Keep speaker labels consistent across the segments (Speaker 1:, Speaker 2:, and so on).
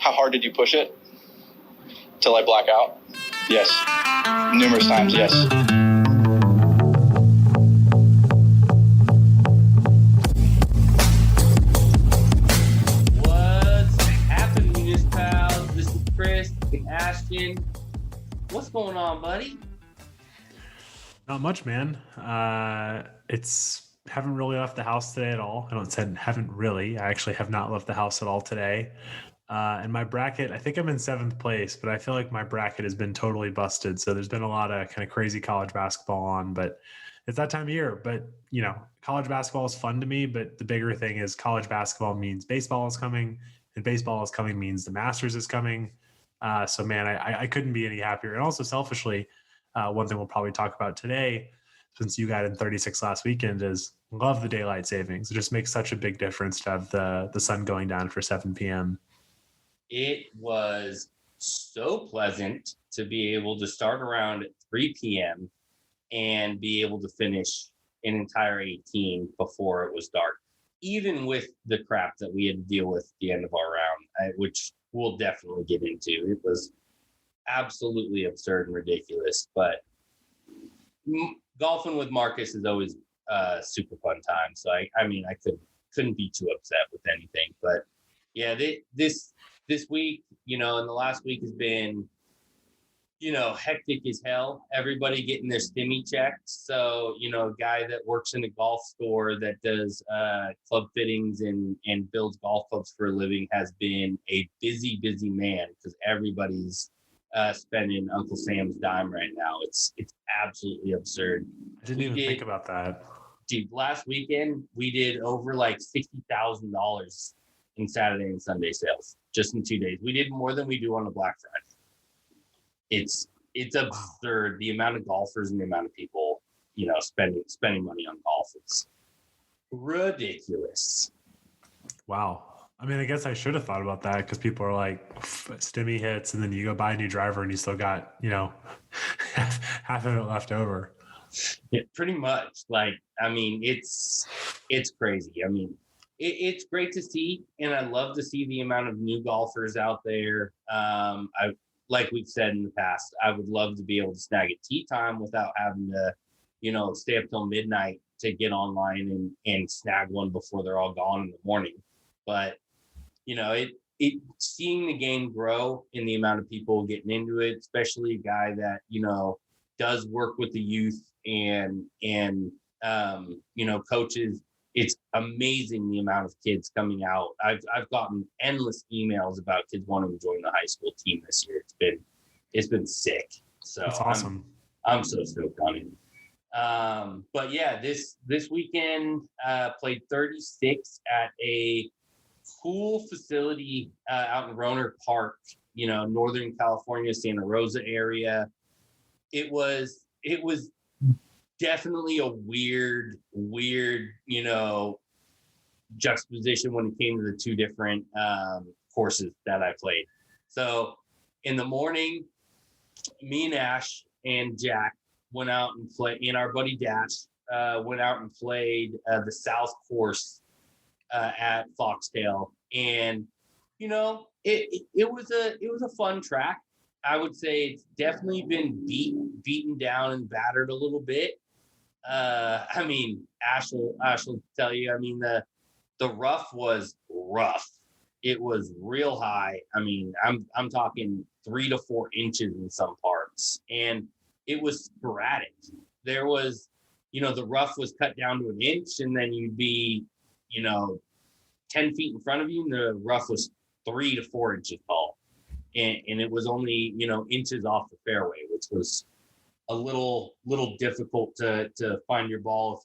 Speaker 1: How hard did you push it? Till I black out? Yes. Numerous times, yes.
Speaker 2: What's happening, MuniciPals? This is Chris and Ashton. What's going on, buddy?
Speaker 3: Not much, man. Haven't really left the house today at all. I don't say haven't really. I actually have not left the house at all today. And my bracket, I think I'm in 7th place, but I feel like my bracket has been totally busted. So there's been a lot of kind of crazy college basketball on, but it's that time of year. But, you know, college basketball is fun to me, but the bigger thing is college basketball means baseball is coming, and baseball is coming means the Masters is coming. So, man, I couldn't be any happier. And also selfishly, one thing we'll probably talk about today, since you got in 36 last weekend, is love the daylight savings. It just makes such a big difference to have the sun going down for 7 p.m.
Speaker 2: It was so pleasant to be able to start around at 3 p.m. and be able to finish an entire 18 before it was dark, even with the crap that we had to deal with at the end of our round, which we'll definitely get into. It was absolutely absurd and ridiculous, but golfing with Marcus is always a super fun time. So I couldn't be too upset with anything. But yeah, this week, and the last week has been, hectic as hell. Everybody getting their stimmy checked. So, a guy that works in a golf store that does club fittings and builds golf clubs for a living has been a busy man because everybody's spending Uncle Sam's dime right now. It's absolutely absurd.
Speaker 3: I didn't even think about that.
Speaker 2: Dude, last weekend we did over like $60,000 in Saturday and Sunday sales just in 2 days. We did more than we do on a Black Friday. It's absurd. Wow. The amount of golfers and the amount of people, spending money on golf. It's ridiculous.
Speaker 3: Wow. I mean, I guess I should have thought about that because people are like stimmy hits and then you go buy a new driver and you still got, half of it left over.
Speaker 2: Yeah, pretty much. It's crazy. I mean, it's great to see, and I love to see the amount of new golfers out there. Like we've said in the past, I would love to be able to snag a tee time without having to, stay up till midnight to get online and snag one before they're all gone in the morning. But, seeing the game grow in the amount of people getting into it, especially a guy that, does work with the youth and coaches. It's amazing the amount of kids coming out. I've gotten endless emails about kids wanting to join the high school team this year. It's been sick. So
Speaker 3: that's awesome.
Speaker 2: I'm so stoked on it. But yeah, this weekend played 36 at a cool facility out in Rohnert Park, Northern California, Santa Rosa area. It was definitely a weird, juxtaposition when it came to the two different courses that I played. So in the morning, me and Ash and Jack went out and played, and our buddy Dash went out and played the South course at Foxtail. And, it was a fun track. I would say it's definitely been beaten down and battered a little bit. Ash will tell you, the rough was rough. It was real high. I'm talking 3 to 4 inches in some parts, and it was sporadic. There was, the rough was cut down to 1 inch, and then you'd be, 10 feet in front of you, and the rough was 3 to 4 inches tall. And it was only, inches off the fairway, which was a little difficult to find your ball if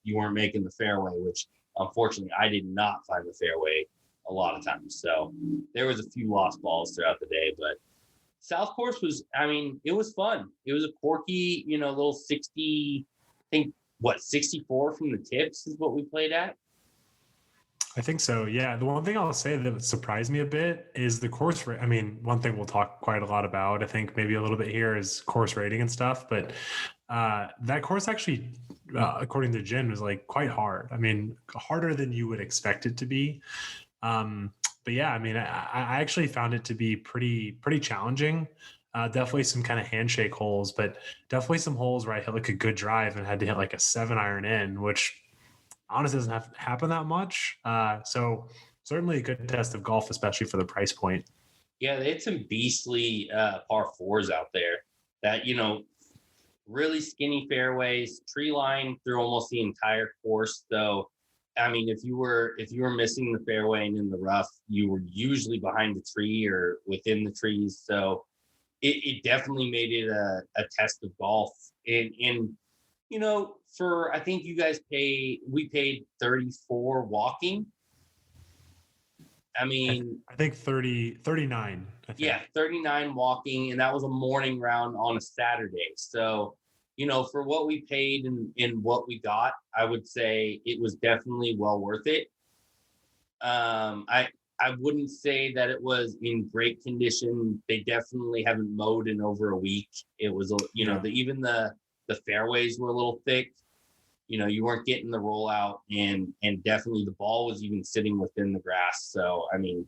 Speaker 2: you weren't making the fairway, which unfortunately I did not find the fairway a lot of times. So there was a few lost balls throughout the day, but South course was, it was fun. It was a quirky, little 60, I think 64 from the tips is what we played at.
Speaker 3: I think so. Yeah. The one thing I'll say that surprised me a bit is the course. One thing we'll talk quite a lot about, I think maybe a little bit here, is course rating and stuff. But that course actually, according to Jen, was like quite hard. Harder than you would expect it to be. But yeah, I mean, I actually found it to be pretty challenging. Definitely some kind of handshake holes, but definitely some holes where I hit like a good drive and had to hit like a 7-iron in, which honestly doesn't have to happen that much. So certainly a good test of golf, especially for the price point.
Speaker 2: Yeah, they had some beastly par fours out there that, really skinny fairways, tree line through almost the entire course. So, I mean, if you were missing the fairway and in the rough, you were usually behind the tree or within the trees. So it definitely made it a test of golf. And for I think you guys we paid 34 walking. I mean,
Speaker 3: I think 39. I think.
Speaker 2: Yeah, 39 walking, and that was a morning round on a Saturday. So, for what we paid and what we got, I would say it was definitely well worth it. I wouldn't say that it was in great condition. They definitely haven't mowed in over a week. It was, even the fairways were a little thick. You weren't getting the rollout, and definitely the ball was even sitting within the grass. So, I mean,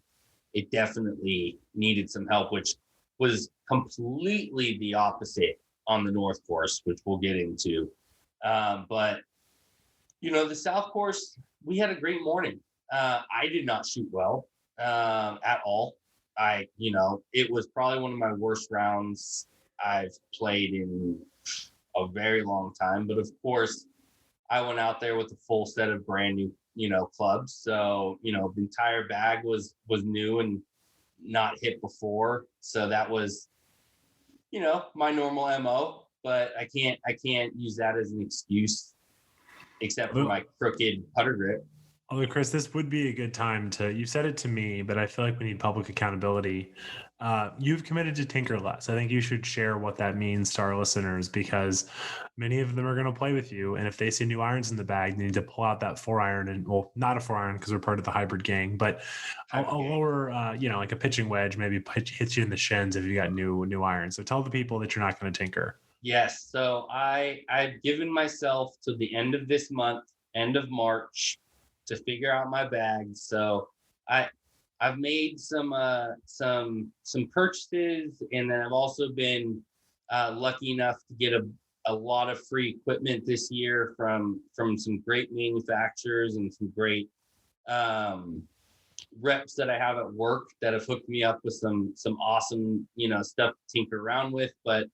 Speaker 2: it definitely needed some help, which was completely the opposite on the North Course, which we'll get into. But the South Course, we had a great morning. I did not shoot well at all. It was probably one of my worst rounds I've played in a very long time. But of course, I went out there with a full set of brand new, clubs. So, the entire bag was new and not hit before. So that was, my normal MO, but I can't use that as an excuse except for my crooked putter grip.
Speaker 3: Although, Chris, this would be a good time you said it to me, but I feel like we need public accountability. You've committed to tinker less. I think you should share what that means to our listeners, because many of them are going to play with you. And if they see new irons in the bag, they need to pull out that 4-iron and, well, not a 4-iron because we're part of the hybrid gang, but a lower, like a pitching wedge, maybe hits you in the shins if you got new irons. So tell the people that you're not going to tinker.
Speaker 2: Yes. So I've given myself to the end of this month, end of March, to figure out my bag. So I've made some purchases, and then I've also been lucky enough to get a lot of free equipment this year from some great manufacturers and some great reps that I have at work that have hooked me up with some awesome stuff to tinker around with. But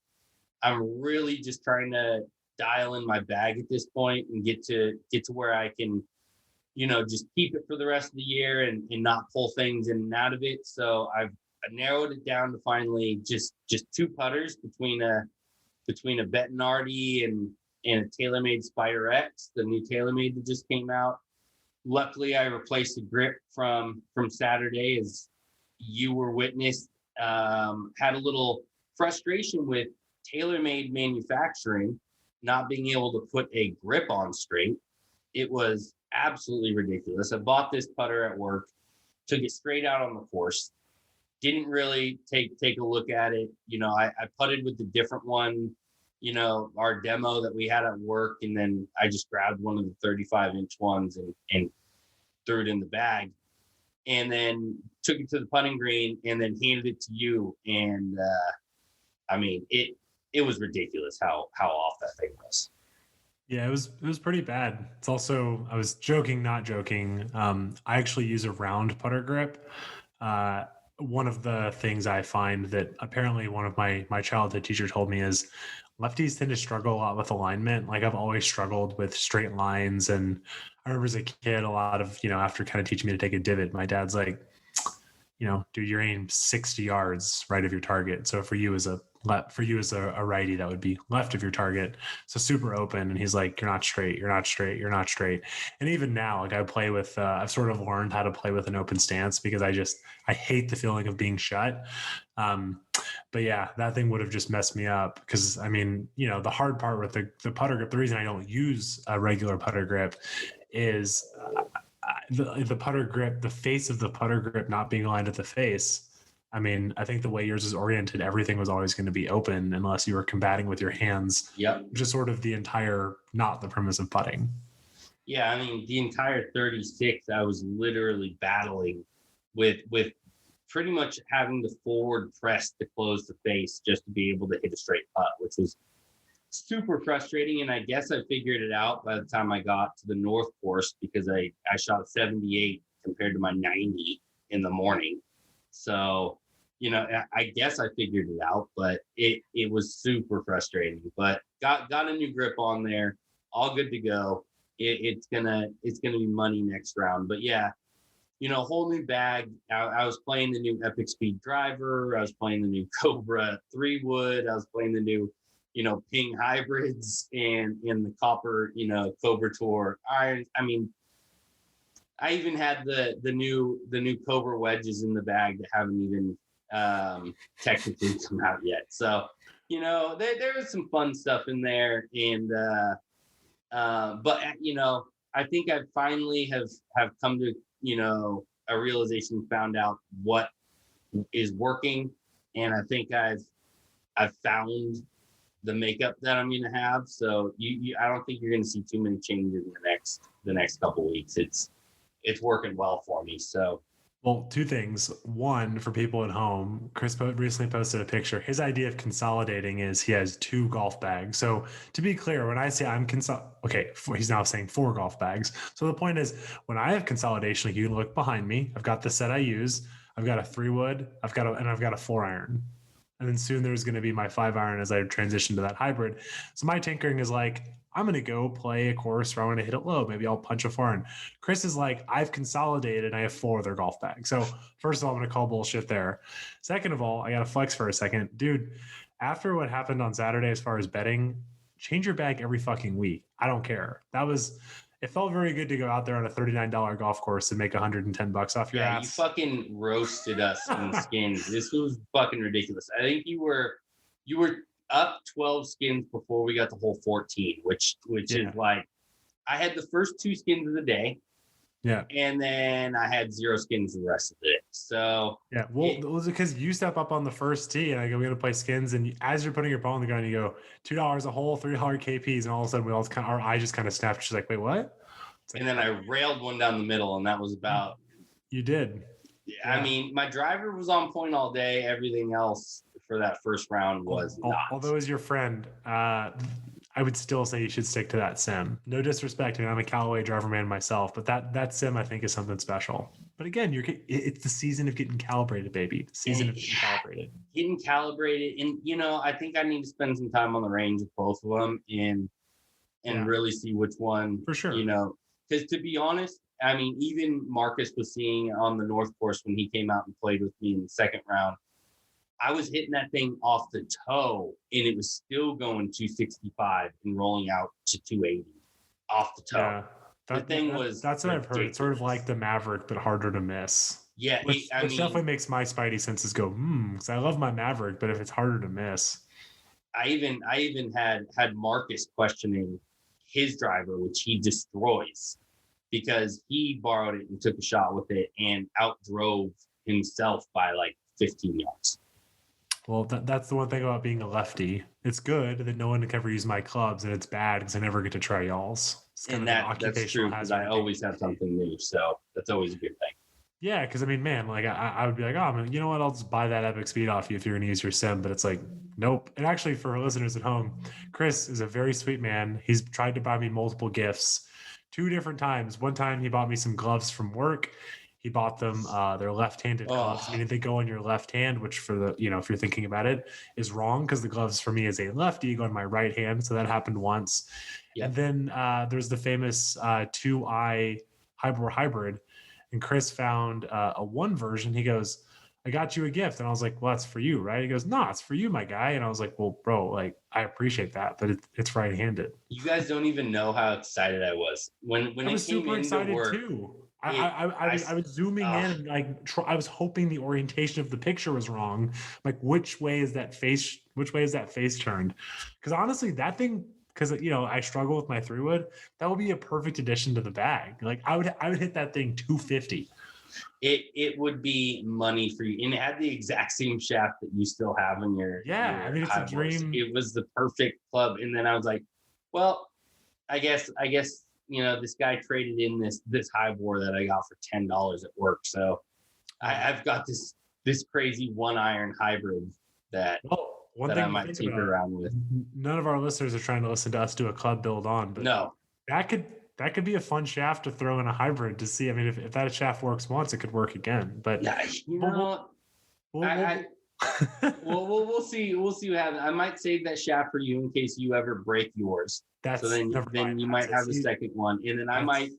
Speaker 2: I'm really just trying to dial in my bag at this point and get to where I can just keep it for the rest of the year and not pull things in and out of it. So I narrowed it down to finally just 2 putters between a Bettinardi and a TaylorMade Spider X, the new TaylorMade that just came out. Luckily, I replaced the grip from Saturday, as you were witness. Had a little frustration with TaylorMade manufacturing not being able to put a grip on straight. It was absolutely ridiculous. I bought this putter at work, took it straight out on the course, didn't really take a look at it. I putted with the different one, our demo that we had at work, and then I just grabbed one of the 35-inch ones and threw it in the bag, and then took it to the putting green and then handed it to you. And it was ridiculous how off that thing was.
Speaker 3: Yeah, it was pretty bad. It's also, I was joking, not joking. I actually use a round putter grip. One of the things I find that apparently one of my childhood teacher told me is lefties tend to struggle a lot with alignment. Like I've always struggled with straight lines. And I remember as a kid, a lot of, after kind of teaching me to take a divot, my dad's like, dude, you're aiming 60 yards right of your target. So for you as a righty, that would be left of your target. So super open. And he's like, you're not straight. And even now, like I play with, I've sort of learned how to play with an open stance because I hate the feeling of being shut. But yeah, that thing would have just messed me up because the hard part with the putter grip, the reason I don't use a regular putter grip is the putter grip, the face of the putter grip not being aligned at the face. I think the way yours is oriented, everything was always going to be open unless you were combating with your hands.
Speaker 2: Yep.
Speaker 3: Which is sort of not the premise of putting.
Speaker 2: Yeah, the entire 36, I was literally battling with pretty much having the forward press to close the face just to be able to hit a straight putt, which was super frustrating. And I guess I figured it out by the time I got to the North course, because I shot 78 compared to my 90 in the morning. So, you know, I guess I figured it out, but it was super frustrating. But got a new grip on there, all good to go. It's gonna be money next round. But yeah, you know, whole new bag. I was playing the new Epic Speed driver. I was playing the new Cobra 3-wood. I was playing the new, you know, Ping hybrids and in the copper, you know, Cobra Tour irons. I mean, I even had the new Cobra wedges in the bag that haven't even technically come out yet. So, you know, there is some fun stuff in there, and but you know, I think I finally have come to, you know, a realization, found out what is working, and I think I've found the makeup that I'm going to have. So I don't think you're going to see too many changes in the next couple of weeks. It's working well for me. So.
Speaker 3: Well, two things. One, for people at home, Chris recently posted a picture. His idea of consolidating is he has 2 golf bags. So to be clear, when I say he's now saying 4 golf bags. So the point is, when I have consolidation, like you can look behind me. I've got the set I use. I've got a 3-wood. I've got a 4-iron. And then soon there's going to be my 5-iron as I transition to that hybrid. So my tinkering is like, I'm going to go play a course where I want to hit it low. Maybe I'll punch a 4-iron. Chris is like, I've consolidated. I have 4 other golf bags. So first of all, I'm going to call bullshit there. Second of all, I got to flex for a second. Dude, after what happened on Saturday as far as betting, change your bag every fucking week. I don't care. It felt very good to go out there on a $39 golf course and make $110 off your ass.
Speaker 2: You fucking roasted us in skins. This was fucking ridiculous. I think you were up 12 skins before we got to hole 14, which is like, I had the first 2 skins of the day.
Speaker 3: Yeah.
Speaker 2: And then I had 0 skins the rest of it. So
Speaker 3: yeah, well, it was because you step up on the first tee and I go, we're gonna play skins, and as you're putting your ball on the ground, you go $2 a hole, $3 KPs, and all of a sudden our eye just kind of snapped. She's like, wait, what?
Speaker 2: And then I railed one down the middle, and that was about.
Speaker 3: You did.
Speaker 2: Yeah. I mean, my driver was on point all day. Everything else for that first round was not.
Speaker 3: Although as your friend, I would still say you should stick to that sim. No disrespect, I'm a Callaway driver man myself, but that sim I think is something special. But again, it's the season of getting calibrated, baby. The season of getting calibrated.
Speaker 2: Getting calibrated, and you know, I think I need to spend some time on the range with both of them and really see which one.
Speaker 3: For sure.
Speaker 2: You know, because to be honest, I mean, even Marcus was seeing on the North course when he came out and played with me in the second round. I was hitting that thing off the toe, and it was still going 265 and rolling out to 280 off the toe.
Speaker 3: Yeah, that's what I've heard. It's sort of like the Maverick, but harder to miss.
Speaker 2: Yeah,
Speaker 3: which definitely makes my spidey senses go, because I love my Maverick, but if it's harder to miss.
Speaker 2: I even had Marcus questioning his driver, which he destroys, because he borrowed it and took a shot with it and outdrove himself by like 15 yards.
Speaker 3: Well, that's the one thing about being a lefty. It's good that no one can ever use my clubs, and it's bad because I never get to try y'all's.
Speaker 2: And that's true, because I always have something new, so that's always a good thing.
Speaker 3: Yeah, because I mean, man, like I would be like, oh, man, you know what? I'll just buy that Epic Speed off you if you're going to use your sim. But it's like, nope. And actually, for our listeners at home, Chris is a very sweet man. He's tried to buy me multiple gifts 2 different times. One time he bought me some gloves from work. He bought them, they're left-handed gloves, meaning they go on your left hand, which for the, if you're thinking about it, is wrong because the gloves for me as a lefty go on my right hand. So that happened once. Yep. And then there's the famous 2i hybrid. And Chris found a 1 version. He goes, I got you a gift. And I was like, well, that's for you, right? He goes, no, it's for you, my guy. And I was like, well, bro, like, I appreciate that, but it's right-handed.
Speaker 2: You guys don't even know how excited I was. When I was super excited work,
Speaker 3: too. I was zooming in and like I was hoping the orientation of the picture was wrong. Like, which way is that face turned? Because honestly, that thing, because I struggle with my 3-wood, that would be a perfect addition to the bag. Like I would hit that thing 250.
Speaker 2: It would be money for you, and it had the exact same shaft that you still have in your
Speaker 3: I mean, it's a dream.
Speaker 2: It was the perfect club, and then I was like, well, I guess this guy traded in this high bore that I got for $10 at work. So I've got this crazy 1-iron hybrid that
Speaker 3: One
Speaker 2: that
Speaker 3: thing
Speaker 2: I
Speaker 3: to
Speaker 2: might
Speaker 3: think
Speaker 2: tinker
Speaker 3: about,
Speaker 2: around with.
Speaker 3: none of our listeners are trying to listen to us do a club build on, but
Speaker 2: No,
Speaker 3: that could be a fun shaft to throw in a hybrid to see. I mean, if that shaft works once, it could work again. But
Speaker 2: yeah, we'll see. We'll see what happens. I might save that shaft for you in case you ever break yours. So then you might have the second one, and then I might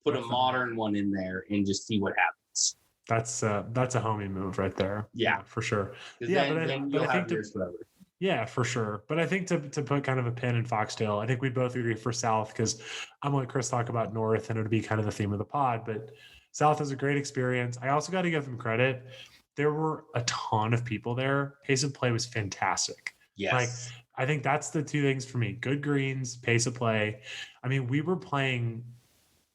Speaker 2: put a modern one in there and just see what happens.
Speaker 3: That's a homie move right there.
Speaker 2: Yeah,
Speaker 3: for sure.
Speaker 2: Yeah, then you'll have yours forever.
Speaker 3: Yeah, for sure. But I think to put kind of a pin in Foxtail, I think we both agree for South, because I'm going to let Chris talk about North and it'll be kind of the theme of the pod. But South is a great experience. I also got to give them credit. There were a ton of people there. Pace of play was fantastic.
Speaker 2: Yes.
Speaker 3: Like, I think that's the two things for me. Good greens, pace of play. I mean, we were playing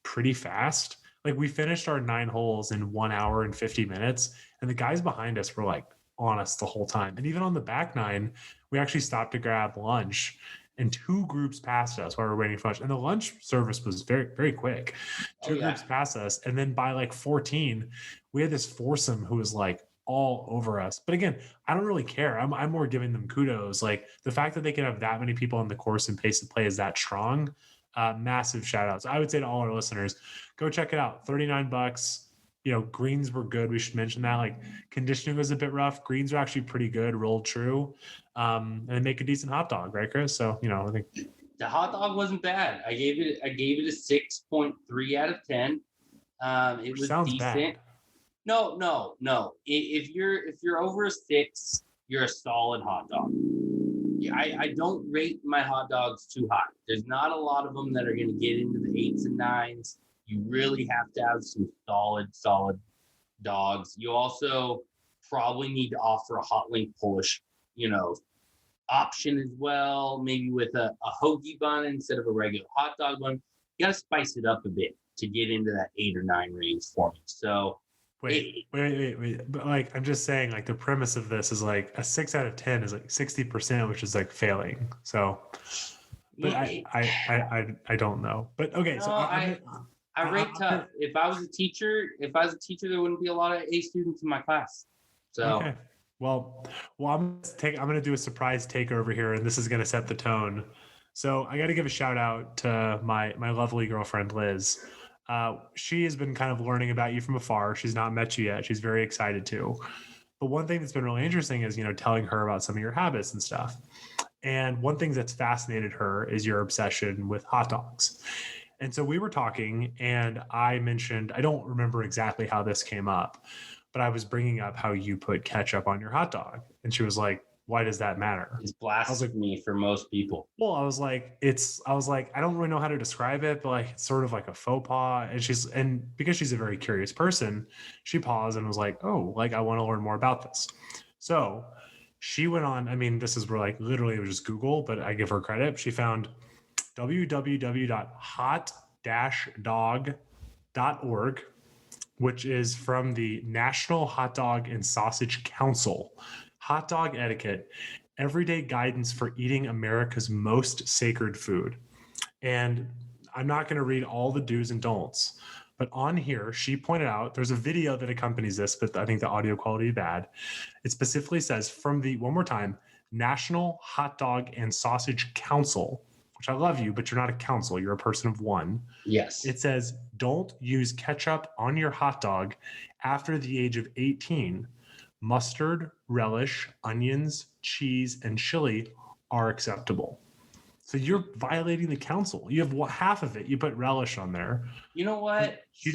Speaker 3: pretty fast. Like, we finished our 9 holes in 1 hour and 50 minutes. And the guys behind us were like on us the whole time. And even on the back 9, we actually stopped to grab lunch, and 2 groups passed us while we were waiting for lunch. And the lunch service was very, very quick. 2 groups passed us. And then by like 14, we had this foursome who was like all over us. But again, I don't really care. I'm more giving them kudos. Like, the fact that they can have that many people on the course and pace of play is that strong. Massive shout outs. I would say to all our listeners, go check it out. $39. You know, greens were good. We should mention that. Like, conditioning was a bit rough. Greens are actually pretty good, rolled true. And they make a decent hot dog, right, Chris? So, you know, I think
Speaker 2: the hot dog wasn't bad. I gave it a 6.3 out of 10. It was
Speaker 3: sounds
Speaker 2: decent.
Speaker 3: bad.
Speaker 2: No. If you're over a 6, you're a solid hot dog. I don't rate my hot dogs too high. There's not a lot of them that are going to get into the 8s and 9s. You really have to have some solid dogs. You also probably need to offer a hot link push, option as well, maybe with a hoagie bun instead of a regular hot dog bun. You got to spice it up a bit to get into that 8 or 9 range for me. So
Speaker 3: wait. But like, I'm just saying, like, the premise of this is like a 6 out of 10 is like 60%, which is like failing. So, but I don't know. But okay,
Speaker 2: no,
Speaker 3: so
Speaker 2: I rate tough. If I was a teacher, there wouldn't be a lot of A students in my class. So
Speaker 3: okay. Well, I'm going to do a surprise takeover here, and this is going to set the tone. So I got to give a shout out to my lovely girlfriend, Liz. She has been kind of learning about you from afar. She's not met you yet. She's very excited to. But one thing that's been really interesting is, telling her about some of your habits and stuff. And one thing that's fascinated her is your obsession with hot dogs. And so we were talking, and I mentioned, I don't remember exactly how this came up, but I was bringing up how you put ketchup on your hot dog. And she was like, why does that matter?
Speaker 2: It's blasphemy for most people.
Speaker 3: Well, I was like, I don't really know how to describe it, but like, it's sort of like a faux pas. And because she's a very curious person, she paused and was like, oh, like, I want to learn more about this. So she went on, I mean, this is where like literally it was just Google, but I give her credit. She found www.hot-dog.org, which is from the National Hot Dog and Sausage Council. Hot dog etiquette, everyday guidance for eating America's most sacred food. And I'm not going to read all the do's and don'ts, but on here, she pointed out there's a video that accompanies this, but I think the audio quality is bad. It specifically says from the, one more time, National Hot Dog and Sausage Council, which I love you, but you're not a council. You're a person of one.
Speaker 2: Yes.
Speaker 3: It says, don't use ketchup on your hot dog after the age of 18. Mustard, relish, onions, cheese, and chili are acceptable. So you're violating the council. You have half of it. You put relish on there.
Speaker 2: You know what?
Speaker 3: She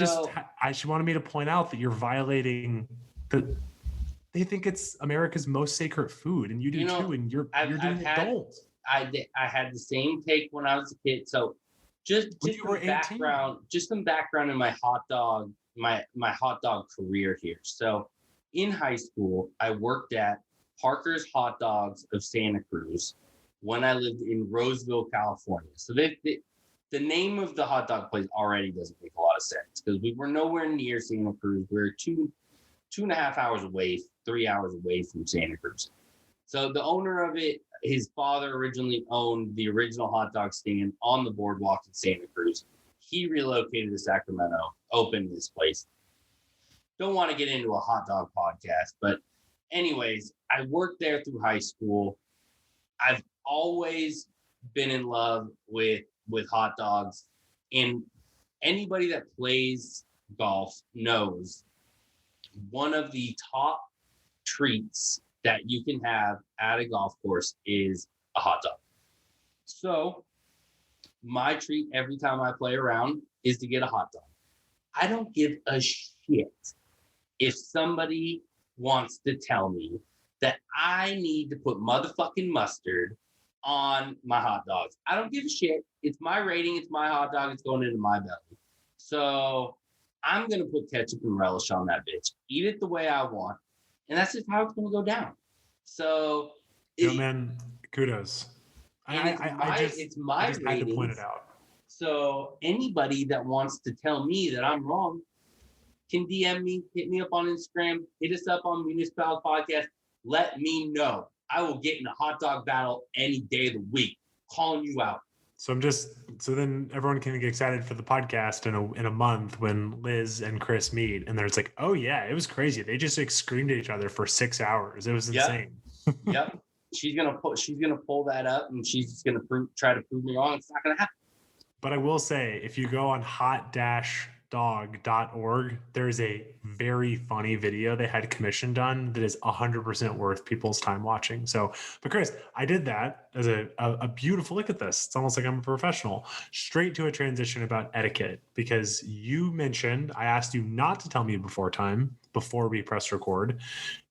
Speaker 3: wanted me to point out that you're violating the. They think it's America's most sacred food, and you do too. And you're doing it.
Speaker 2: I had the same take when I was a kid. So just some background in my hot dog, my hot dog career here. So in high school, I worked at Parker's Hot Dogs of Santa Cruz when I lived in Roseville, California. So the name of the hot dog place already doesn't make a lot of sense because we were nowhere near Santa Cruz. We were 2.5 hours away, 3 hours away from Santa Cruz. So the owner of it, his father originally owned the original hot dog stand on the boardwalk in Santa Cruz. He relocated to Sacramento, opened this place. don't want to get into a hot dog podcast, but anyways, I worked there through high school. I've always been in love with hot dogs, and anybody that plays golf knows one of the top treats that you can have at a golf course is a hot dog. So my treat every time I play around is to get a hot dog. I don't give a shit if somebody wants to tell me that I need to put motherfucking mustard on my hot dogs. I don't give a shit. It's my rating. It's my hot dog. It's going into my belly. So I'm going to put ketchup and relish on that bitch. Eat it the way I want. And that's just how it's going to go down. So,
Speaker 3: man, kudos.
Speaker 2: It's my
Speaker 3: just had to point it out.
Speaker 2: So anybody that wants to tell me that I'm wrong can DM me, hit me up on Instagram, hit us up on MuniciPals Podcast. Let me know. I will get in a hot dog battle any day of the week. Calling you out.
Speaker 3: So then everyone can get excited for the podcast in a month when Liz and Chris meet, and then it's like, oh yeah, it was crazy. They just screamed at each other for 6 hours. It was insane.
Speaker 2: Yep. She's gonna pull that up, and she's just gonna try to prove me wrong. It's not gonna happen.
Speaker 3: But I will say, if you go on hot-dog.org, there's a very funny video they had commissioned done that is 100% worth people's time watching. So, but Chris, I did that as a beautiful look at this. It's almost like I'm a professional. Straight to a transition about etiquette, because you mentioned, I asked you not to tell me before we press record.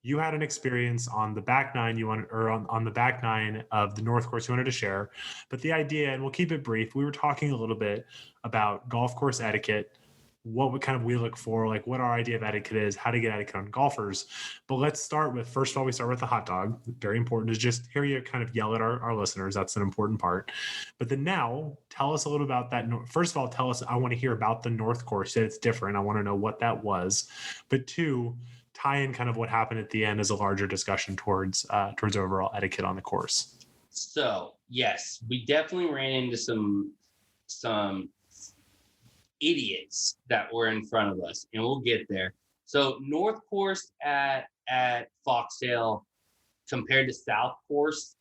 Speaker 3: You had an experience on the back nine on the back nine of the North Course you wanted to share. But the idea, and we'll keep it brief, we were talking a little bit about golf course etiquette, what kind of we look for, like what our idea of etiquette is, how to get etiquette on golfers. But let's start with, first of all, we start with the hot dog. Very important to just hear you kind of yell at our listeners. That's an important part. But then now tell us a little about that. First of all, tell us, I want to hear about the North Course. That it's different. I want to know what that was. But two, tie in kind of what happened at the end as a larger discussion towards overall etiquette on the course.
Speaker 2: So yes, we definitely ran into some idiots that were in front of us, and we'll get there. So North Course at Foxtail compared to South Course,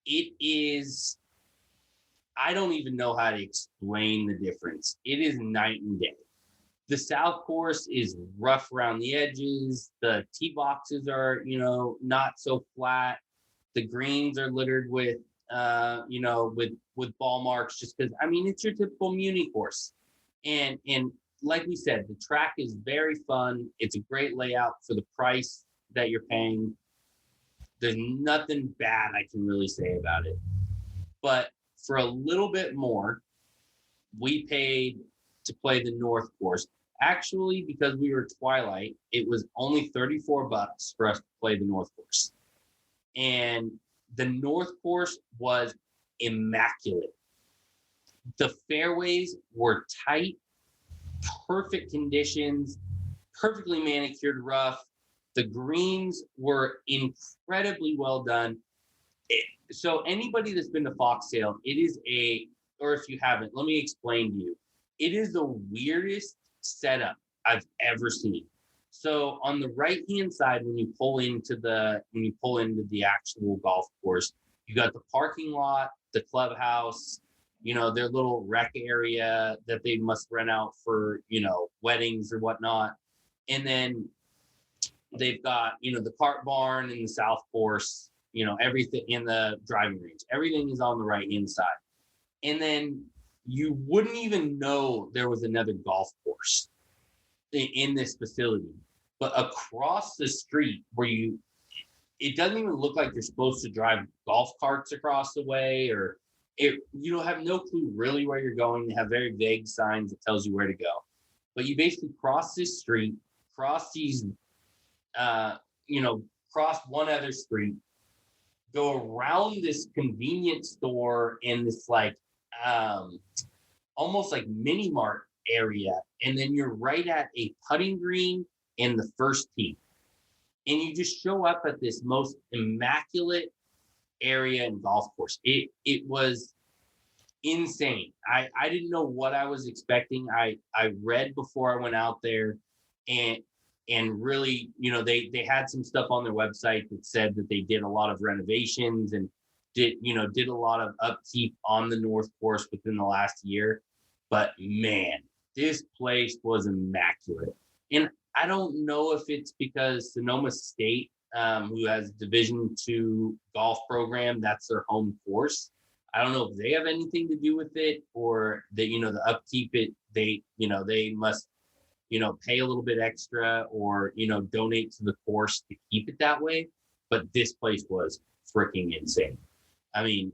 Speaker 2: it is, I don't even know how to explain the difference. It is night and day. The South Course is rough around the edges. The tee boxes are, not so flat. The greens are littered with, with ball marks, just because, it's your typical Muni course. And like we said, the track is very fun. It's a great layout for the price that you're paying. There's nothing bad I can really say about it. But for a little bit more, we paid to play the North Course. Actually, because we were Twilight, it was only $34 for us to play the North Course. And the North Course was immaculate. The fairways were tight, perfect conditions, perfectly manicured rough. The greens were incredibly well done. So anybody that's been to Foxtail, or if you haven't, let me explain to you. It is the weirdest setup I've ever seen. So on the right-hand side, when you pull into the actual golf course, you got the parking lot, the clubhouse, their little rec area that they must rent out for, weddings or whatnot. And then they've got, the cart barn in the South Course, everything in the driving range. Everything is on the right-hand side. And then you wouldn't even know there was another golf course in this facility. But across the street it doesn't even look like you're supposed to drive golf carts across the way, or you don't have no clue really where you're going. They have very vague signs that tells you where to go. But you basically cross this street, cross these, cross one other street, go around this convenience store and this almost like mini mart area, and then you're right at a putting green in the first tee. And you just show up at this most immaculate area in golf course. It was insane. I didn't know what I was expecting. I read before I went out there, and really, they had some stuff on their website that said that they did a lot of renovations and did a lot of upkeep on the North Course within the last year. But man, this place was immaculate. And I don't know if it's because Sonoma State, who has a Division II golf program, that's their home course. I don't know if they have anything to do with it, or that, the upkeep, they must, pay a little bit extra, or, donate to the course to keep it that way. But this place was freaking insane. I mean,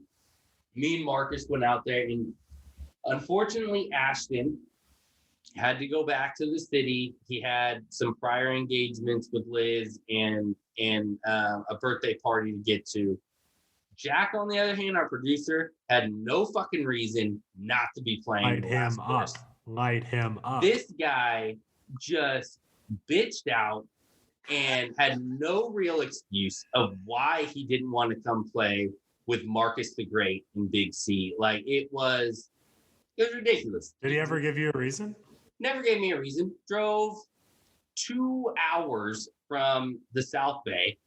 Speaker 2: me and Marcus went out there, and unfortunately, Ashton had to go back to the city. He had some prior engagements with Liz and a birthday party to get to. Jack, on the other hand, our producer, had no fucking reason not to be playing.
Speaker 3: Light him up.
Speaker 2: This guy just bitched out and had no real excuse of why he didn't want to come play with Marcus the Great in Big C. Like, it was ridiculous.
Speaker 3: Did he ever give you a reason?
Speaker 2: Never gave me a reason. Drove 2 hours from the South Bay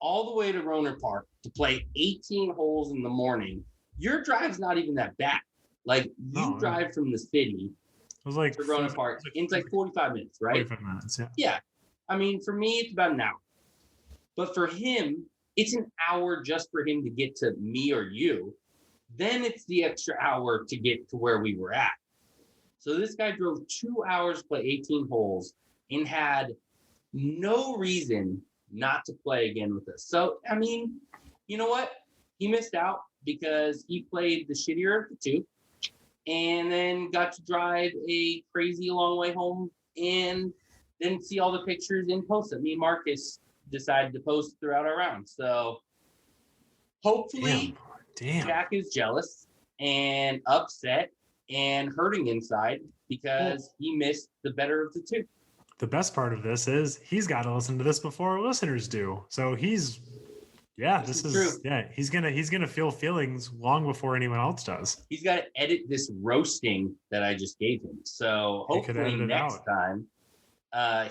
Speaker 2: all the way to Rohnert Park to play 18 holes in the morning. Your drive's not even that bad. Like, you drive from the city
Speaker 3: to
Speaker 2: Rohnert Park. It's like 45 minutes, right?
Speaker 3: 45 minutes, yeah.
Speaker 2: Yeah. I mean, for me, it's about an hour. But for him, it's an hour just for him to get to me or you. Then it's the extra hour to get to where we were at. So this guy drove 2 hours to play 18 holes and had no reason not to play again with us. So, I mean, you know what? He missed out because he played the shittier of the two and then got to drive a crazy long way home and then see all the pictures and post it. Me and Marcus decided to post throughout our round. So hopefully Jack is jealous and upset and hurting inside because he missed the better of the two.
Speaker 3: The best part of this is he's got to listen to this before our listeners do. So he's true. Yeah, he's gonna feel feelings long before anyone else does.
Speaker 2: He's got to edit this roasting that I just gave him. So hopefully next time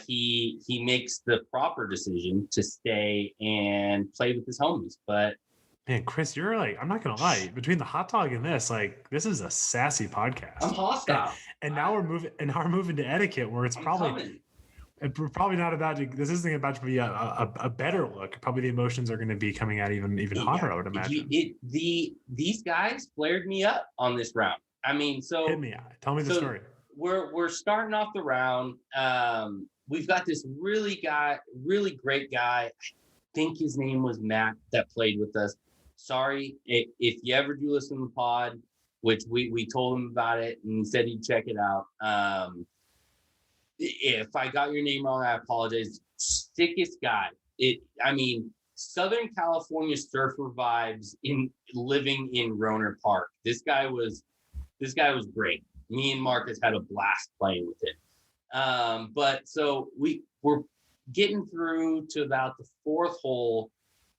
Speaker 2: he makes the proper decision to stay and play with his homies. But
Speaker 3: man, Chris, you're I'm not gonna lie, between the hot dog and this, this is a sassy podcast.
Speaker 2: I'm hostile.
Speaker 3: And now we're moving to etiquette, where it's we're probably not about to. This isn't about to be a better look. Probably the emotions are going to be coming out even hotter, I would imagine.
Speaker 2: These guys flared me up on this round. I mean, so
Speaker 3: hit me out. Tell me the story.
Speaker 2: We're starting off the round. We've got this really great guy. I think his name was Matt that played with us. Sorry if you ever do listen to the pod, which we told him about it and said he'd check it out. If I got your name wrong, I apologize. Sickest guy. Southern California surfer vibes in living in Rohnert Park. This guy was great. Me and Marcus had a blast playing with it. But so we're getting through to about the fourth hole.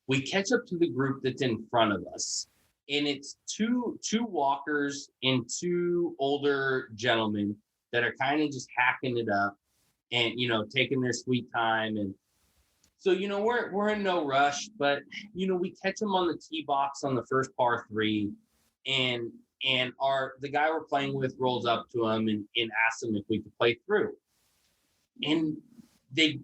Speaker 2: We catch up to the group that's in front of us, and it's two walkers and two older gentlemen that are kind of just hacking it up and, taking their sweet time. And so, we're in no rush, but, we catch them on the tee box on the first par 3, and the guy we're playing with rolls up to him and asks him if we could play through. And they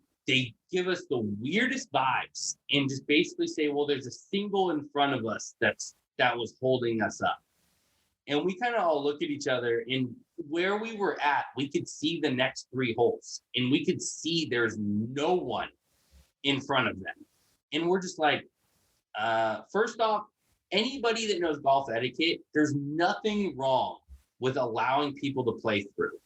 Speaker 2: give us the weirdest vibes and just basically say, well, there's a single in front of us that was holding us up. And we kind of all look at each other, and where we were at, we could see the next 3 holes, and we could see there's no one in front of them. And we're just like, first off, anybody that knows golf etiquette, there's nothing wrong with allowing people to play through.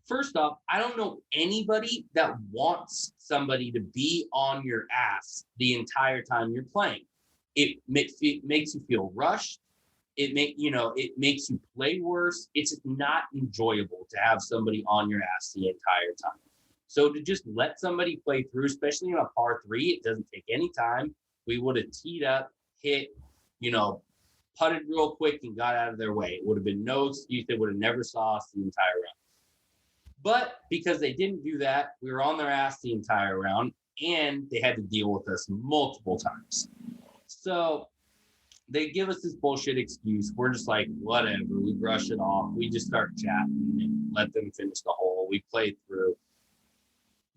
Speaker 2: First off, I don't know anybody that wants somebody to be on your ass the entire time you're playing. It makes you feel rushed. It makes you play worse. It's not enjoyable to have somebody on your ass the entire time. So to just let somebody play through, especially on a par 3, it doesn't take any time. We would have teed up, hit, putted real quick and got out of their way. It would have been no excuse. They would have never saw us the entire round. But because they didn't do that, we were on their ass the entire round, and they had to deal with us multiple times. So they give us this bullshit excuse. We're just like, whatever. We brush it off. We just start chatting and let them finish the hole. We play through.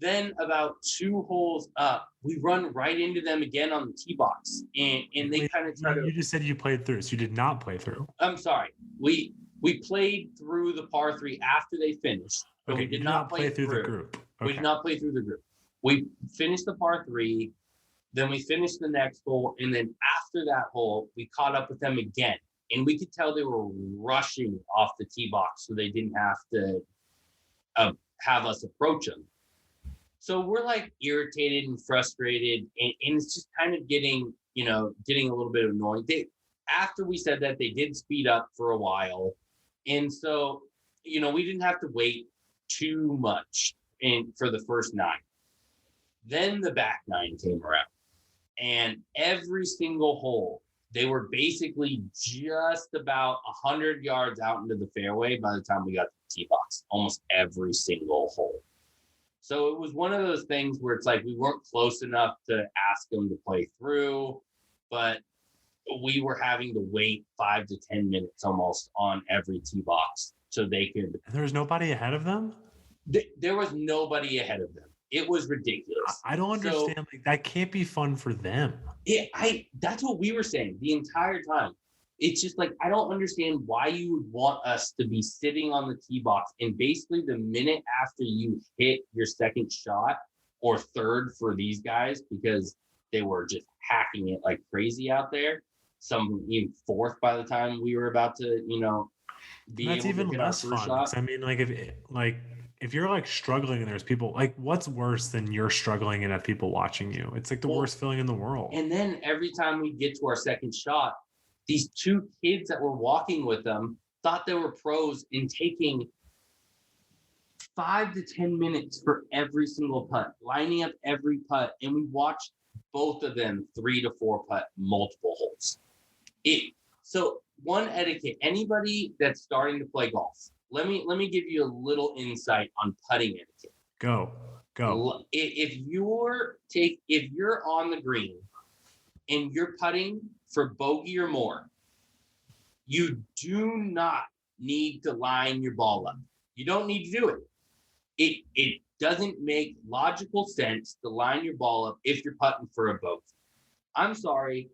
Speaker 2: Then about 2 holes up, we run right into them again on the tee box, and they kind of try to.
Speaker 3: You just said you played through, so you did not play through.
Speaker 2: I'm sorry. We played through the par 3 after they finished. So
Speaker 3: Okay,
Speaker 2: we did
Speaker 3: you
Speaker 2: not play
Speaker 3: through the group. Okay.
Speaker 2: We did not play through the group. We finished the par 3, then we finished the next hole, and then after that hole, we caught up with them again, and we could tell they were rushing off the tee box, so they didn't have to have us approach them. So we're like irritated and frustrated, and it's just kind of getting a little bit annoying. After we said that, they did speed up for a while, and so we didn't have to wait too much for the first 9. Then the back 9 came around, and every single hole, they were basically just about 100 yards out into the fairway by the time we got to the tee box, almost every single hole. So it was one of those things where it's like we weren't close enough to ask them to play through, but we were having to wait 5 to 10 minutes almost on every tee box so they could.
Speaker 3: And there was nobody ahead of them?
Speaker 2: There was nobody ahead of them. It was ridiculous.
Speaker 3: I don't understand. So, that can't be fun for them.
Speaker 2: That's what we were saying the entire time. It's just like, I don't understand why you would want us to be sitting on the tee box, and basically the minute after you hit your second shot, or third for these guys, because they were just hacking it like crazy out there. Some even fourth by the time we were about to, be
Speaker 3: that's
Speaker 2: able
Speaker 3: even
Speaker 2: to hit
Speaker 3: less
Speaker 2: our first
Speaker 3: fun.
Speaker 2: shot.
Speaker 3: I mean, if you're like struggling and there's people, like, what's worse than you're struggling and have people watching you? It's like the worst feeling in the world.
Speaker 2: And then every time we get to our second shot, these 2 kids that were walking with them thought they were pros in taking 5 to 10 minutes for every single putt, lining up every putt. And we watched both of them 3 to 4 putt multiple holes. So one etiquette, anybody that's starting to play golf, let me give you a little insight on putting etiquette.
Speaker 3: Go.
Speaker 2: If you're on the green and you're putting for bogey or more, you do not need to line your ball up. You don't need to do it. It doesn't make logical sense to line your ball up if you're putting for a bogey. I'm sorry.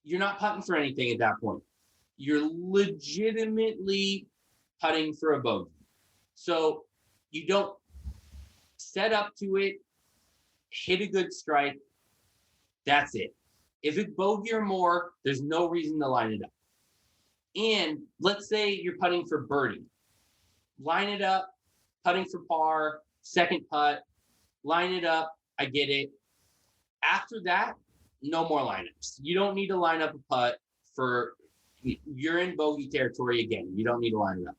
Speaker 2: You're not putting for anything at that point. You're legitimately putting for a bogey. So you don't set up to it, hit a good strike. That's it. If it's bogey or more, there's no reason to line it up. And let's say you're putting for birdie. Line it up, putting for par, second putt, line it up. I get it. After that, no more lineups. You don't need to line up a putt you're in bogey territory again. You don't need to line it up.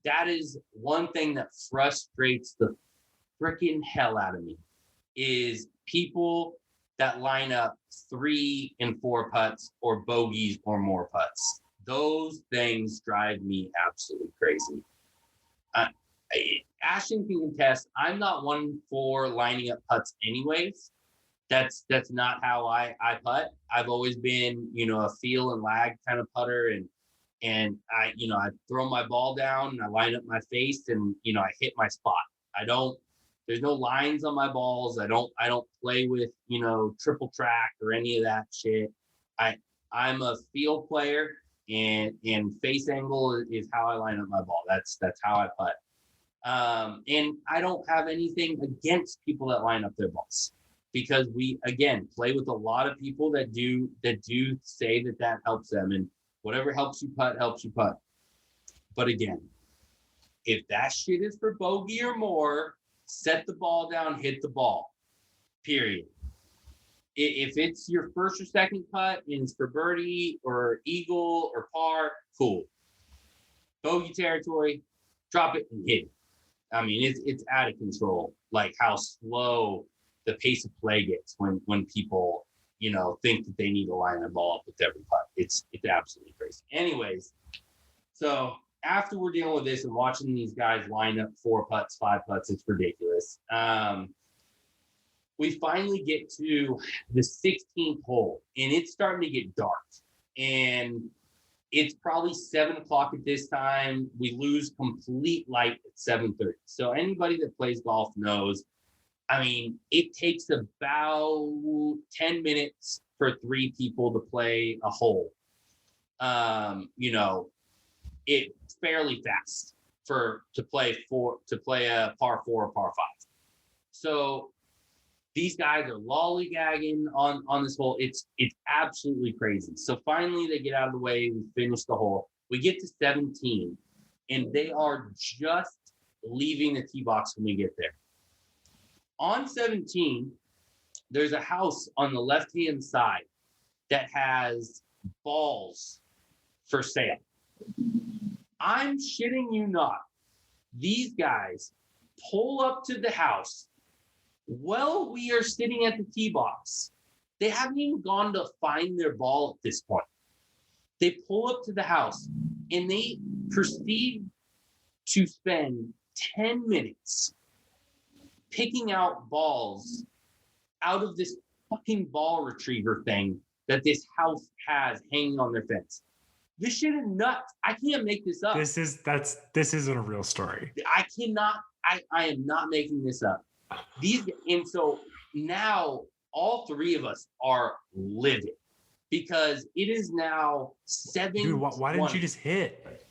Speaker 2: That is one thing that frustrates the freaking hell out of me, is people that line up 3 and 4 putts or bogeys or more putts. Those things drive me absolutely crazy. Ashton can contest. I'm not one for lining up putts anyways. That's not how I putt. I've always been, a feel and lag kind of putter, and I throw my ball down and I line up my face and I hit my spot. There's no lines on my balls. I don't play with triple track or any of that shit. I'm a feel player, and face angle is how I line up my ball. That's how I putt. And I don't have anything against people that line up their balls, because we, again, play with a lot of people that do say that helps them, and whatever helps you putt helps you putt. But again, if that shit is for bogey or more, set the ball down, hit the ball, period. If it's your first or second putt and it's for birdie or eagle or par, cool. Bogey territory, drop it and hit it. I mean, it's out of control, like how slow the pace of play gets when people, think that they need to line a ball up with every putt. It's absolutely crazy. Anyways, so after we're dealing with this and watching these guys line up 4 putts, 5 putts, it's ridiculous. We finally get to the 16th hole, and it's starting to get dark. And it's probably 7 o'clock at this time. We lose complete light at 7:30. So anybody that plays golf knows, I mean, it takes about 10 minutes for 3 people to play a hole. It's fairly fast to play a par 4 or par 5. So these guys are lollygagging on this hole. It's absolutely crazy. So finally they get out of the way. We finish the hole. We get to 17, and they are just leaving the tee box when we get there. On 17, there's a house on the left-hand side that has balls for sale. I'm shitting you not. These guys pull up to the house while we are sitting at the tee box. They haven't even gone to find their ball at this point. They pull up to the house and they proceed to spend 10 minutes picking out balls out of this fucking ball retriever thing that this house has hanging on their fence. This shit is nuts. I can't make this up.
Speaker 3: This isn't a real story.
Speaker 2: I am not making this up. And so now all 3 of us are livid because it is now 7.
Speaker 3: Dude, why didn't you just hit?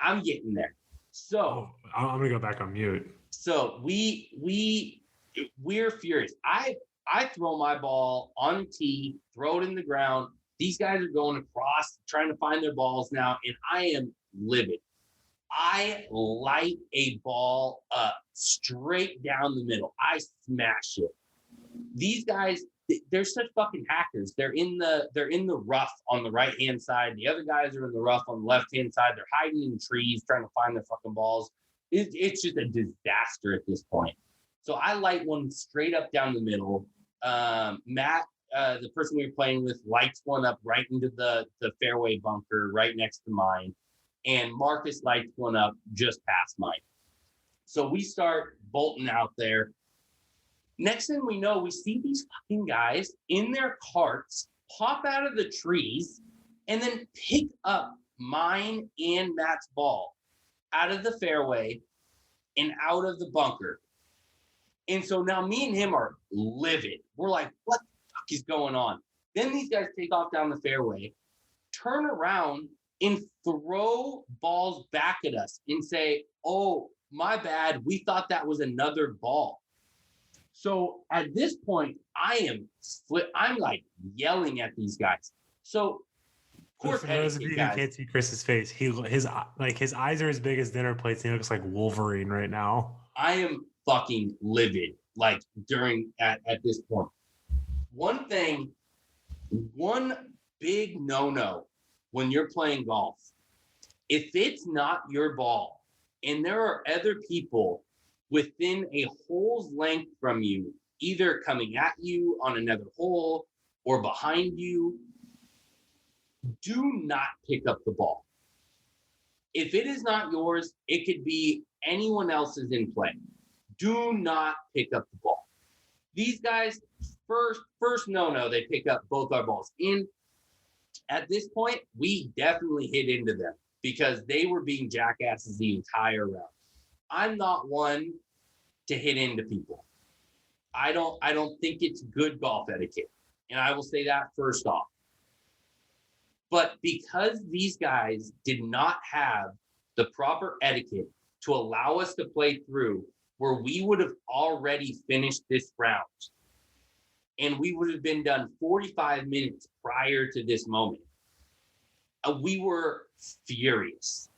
Speaker 2: I'm getting there. So
Speaker 3: I'm gonna go back on mute.
Speaker 2: So we're furious. I throw my ball on the tee, throw it in the ground. These guys are going across, trying to find their balls now, and I am livid. I light a ball up straight down the middle. I smash it. These guys, they're such fucking hackers. They're in the rough on the right hand side. The other guys are in the rough on the left hand side. They're hiding in trees, trying to find their fucking balls. It's just a disaster at this point. So I light one straight up down the middle. Matt, the person we were playing with, lights one up right into the fairway bunker right next to mine. And Marcus lights one up just past mine. So we start bolting out there. Next thing we know, we see these fucking guys in their carts pop out of the trees and then pick up mine and Matt's ball out of the fairway and out of the bunker. And so now me and him are livid. We're like, what the fuck is going on? Then these guys take off down the fairway, turn around and throw balls back at us and say, oh, my bad. We thought that was another ball. So at this point, I'm like yelling at these guys. So
Speaker 3: for those of you who can't see Chris's face, his eyes are as big as dinner plates and he looks like Wolverine right now.
Speaker 2: I am fucking livid at this point. One big no-no when you're playing golf, if it's not your ball and there are other people within a hole's length from you, either coming at you on another hole or behind you, do not pick up the ball. If it is not yours, it could be anyone else's in play. Do not pick up the ball. These guys, first no, they pick up both our balls. And at this point, we definitely hit into them because they were being jackasses the entire round. I'm not one to hit into people. I don't think it's good golf etiquette. And I will say that first off. But because these guys did not have the proper etiquette to allow us to play through where we would have already finished this round and we would have been done 45 minutes prior to this moment, we were furious.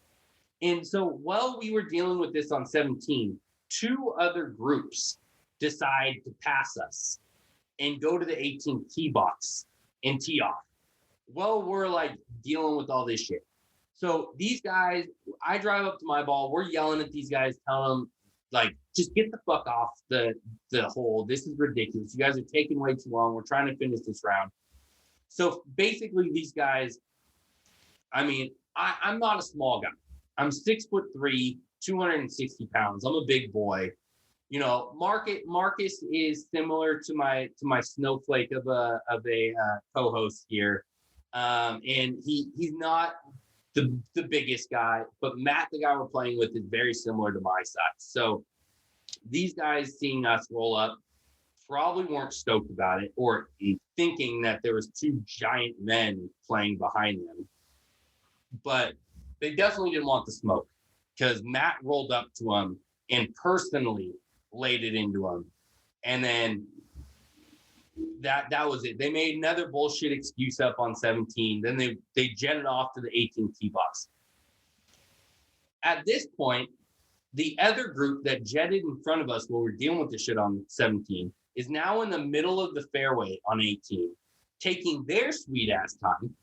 Speaker 2: And so while we were dealing with this on 17, 2 other groups decide to pass us and go to the 18th tee box and tee off. Well, we're like dealing with all this shit. So these guys, I drive up to my ball. We're yelling at these guys, telling them, like, just get the fuck off the hole. This is ridiculous. You guys are taking way too long. We're trying to finish this round. So basically these guys, I mean, I'm not a small guy. I'm 6'3", 260 pounds. I'm a big boy. You know, Marcus is similar to my snowflake of a co-host here, and he's not the biggest guy, but Matt, the guy we're playing with, is very similar to my size. So these guys seeing us roll up probably weren't stoked about it, or thinking that there was two giant men playing behind them, but they definitely didn't want the smoke, because Matt rolled up to him and personally laid it into him. And then that was it. They made another bullshit excuse up on 17. Then they jetted off to the 18 tee box. At this point, the other group that jetted in front of us while we were dealing with the shit on 17 is now in the middle of the fairway on 18, taking their sweet ass time.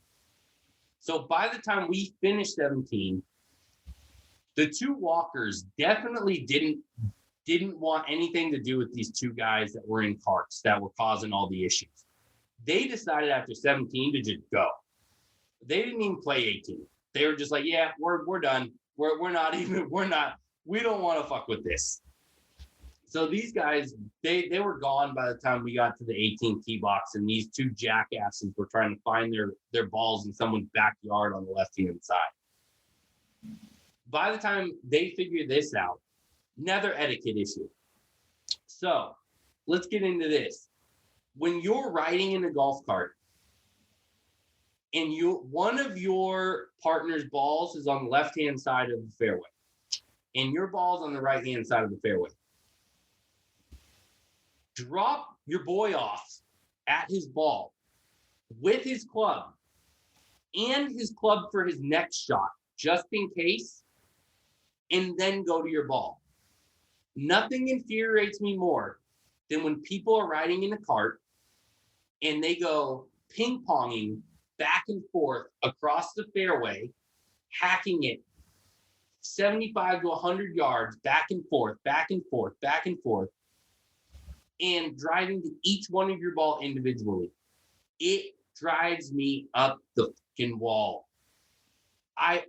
Speaker 2: So by the time we finished 17, the two walkers definitely didn't want anything to do with these two guys that were in carts that were causing all the issues. They decided after 17 to just go. They didn't even play 18. They were just like, yeah, we're done. We don't want to fuck with this. So these guys, they were gone by the time we got to the 18 tee box, and these two jackasses were trying to find their balls in someone's backyard on the left-hand side. By the time they figured this out, another etiquette issue. So let's get into this. When you're riding in a golf cart and one of your partner's balls is on the left-hand side of the fairway and your ball's on the right-hand side of the fairway, drop your boy off at his ball with his club and his club for his next shot, just in case, and then go to your ball. Nothing infuriates me more than when people are riding in a cart and they go ping-ponging back and forth across the fairway, hacking it 75 to 100 yards, back and forth, back and forth, back and forth, and driving to each one of your ball individually. It drives me up the fucking wall. I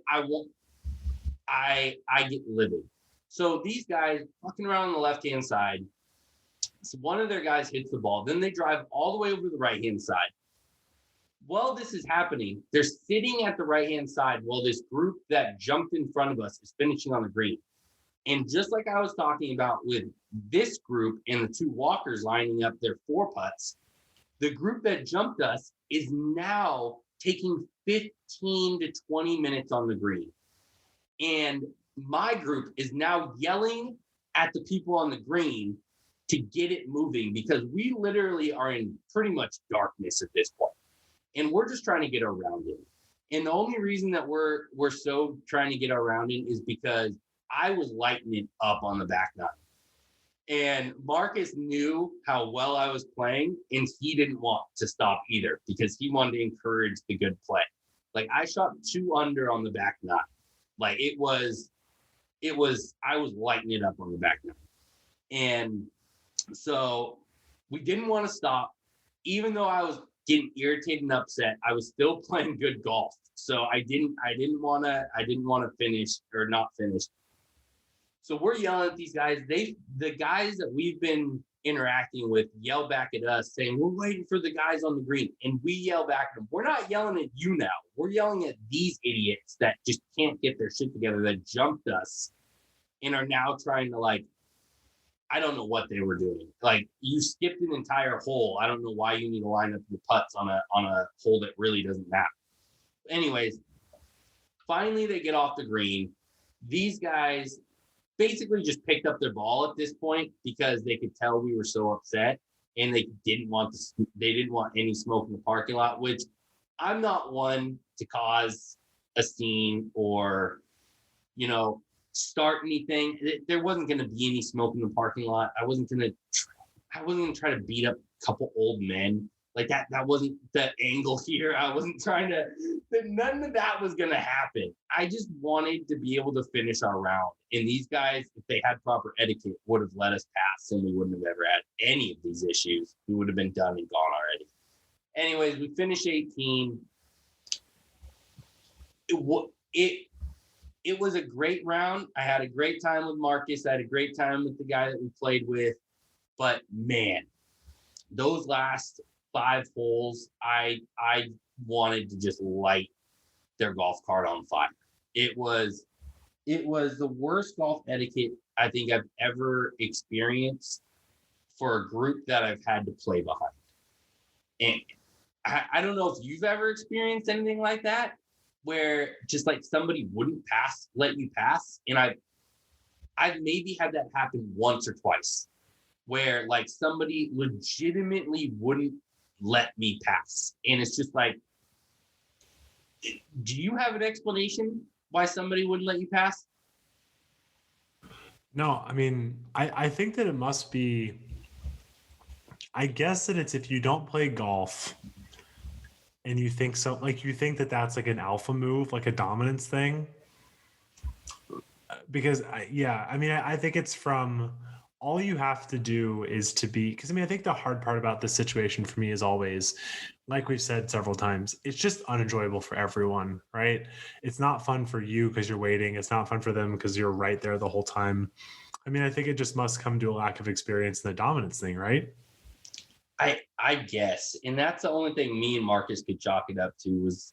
Speaker 2: get livid. So these guys fucking around on the left-hand side. So one of their guys hits the ball. Then they drive all the way over to the right-hand side. While this is happening, they're sitting at the right-hand side while this group that jumped in front of us is finishing on the green. And just like I was talking about with this group and the two walkers lining up their 4-putts, the group that jumped us is now taking 15 to 20 minutes on the green. And my group is now yelling at the people on the green to get it moving, because we literally are in pretty much darkness at this point. And we're just trying to get our round in. And the only reason that we're so trying to get our round in is because I was lighting it up on the back nine. And Marcus knew how well I was playing, and he didn't want to stop either, because he wanted to encourage the good play. Like, I shot 2 under on the back nine. Like, I was lighting it up on the back nine. And so we didn't want to stop. Even though I was getting irritated and upset, I was still playing good golf. So I didn't want to finish or not finish. So we're yelling at these guys. The guys that we've been interacting with yell back at us saying, we're waiting for the guys on the green. And we yell back at them. We're not yelling at you now. We're yelling at these idiots that just can't get their shit together, that jumped us and are now trying to, like, I don't know what they were doing. Like, you skipped an entire hole. I don't know why you need to line up your putts on a hole that really doesn't matter. Anyways, finally they get off the green. These guys basically just picked up their ball at this point because they could tell we were so upset, and they didn't want any smoke in the parking lot, which I'm not one to cause a scene or, start anything. There wasn't going to be any smoke in the parking lot. I wasn't going to try to beat up a couple old men. Like, that wasn't the angle here. I wasn't trying to, none of that was going to happen. I just wanted to be able to finish our round. And these guys, if they had proper etiquette, would have let us pass, and we wouldn't have ever had any of these issues. We would have been done and gone already. Anyways, we finished 18. it was a great round. I had a great time with Marcus. I had a great time with the guy that we played with. But man, those last 5 holes, I wanted to just light their golf cart on fire. It was the worst golf etiquette I think I've ever experienced for a group that I've had to play behind. And I don't know if you've ever experienced anything like that, where just like somebody wouldn't let you pass. And I've maybe had that happen once or twice, where like somebody legitimately wouldn't let me pass. And it's just like, do you have an explanation why somebody wouldn't let you pass?
Speaker 3: No, I mean, I think that it must be, I guess that it's if you don't play golf and you think so, like you think that that's like an alpha move, like a dominance thing. Because I think it's from all you have to do is to be, because I think the hard part about this situation for me is always, like we've said several times, it's just unenjoyable for everyone, right? It's not fun for you because you're waiting. It's not fun for them because you're right there the whole time. I think it just must come to a lack of experience in the dominance thing, right?
Speaker 2: I guess. And that's the only thing me and Marcus could chalk it up to, was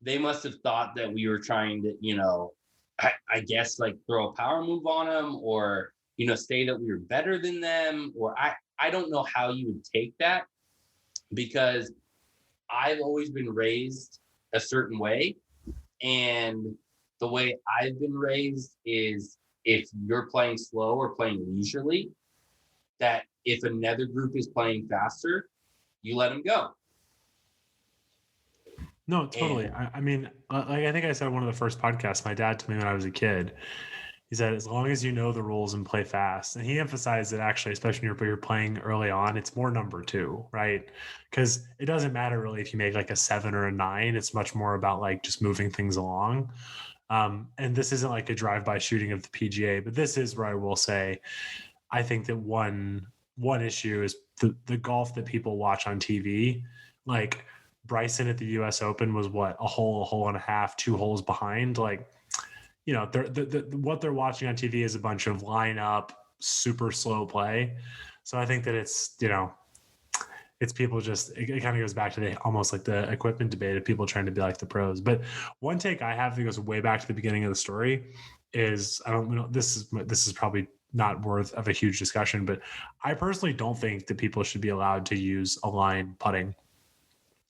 Speaker 2: they must have thought that we were trying to, I guess like throw a power move on them, or, say that we were better than them, or I don't know how you would take that, because I've always been raised a certain way. And the way I've been raised is, if you're playing slow or playing leisurely, that if another group is playing faster, you let them go.
Speaker 3: No, totally. I think I said one of the first podcasts, my dad told me when I was a kid, he said, as long as you know the rules and play fast. And he emphasized that actually, especially when you're playing early on, it's more number 2, right? Because it doesn't matter really if you make like a 7 or a 9. It's much more about like just moving things along. And this isn't like a drive-by shooting of the PGA, but this is where I will say, I think that one issue is the golf that people watch on TV. Like Bryson at the U.S. Open was what, a hole and a half, 2 holes behind. Like, what they're watching on TV is a bunch of line up, super slow play. So I think that it's people just, it kind of goes back to almost like the equipment debate of people trying to be like the pros. But one take I have that goes way back to the beginning of the story is, I don't know, this is probably not worth of a huge discussion, but I personally don't think that people should be allowed to use align putting.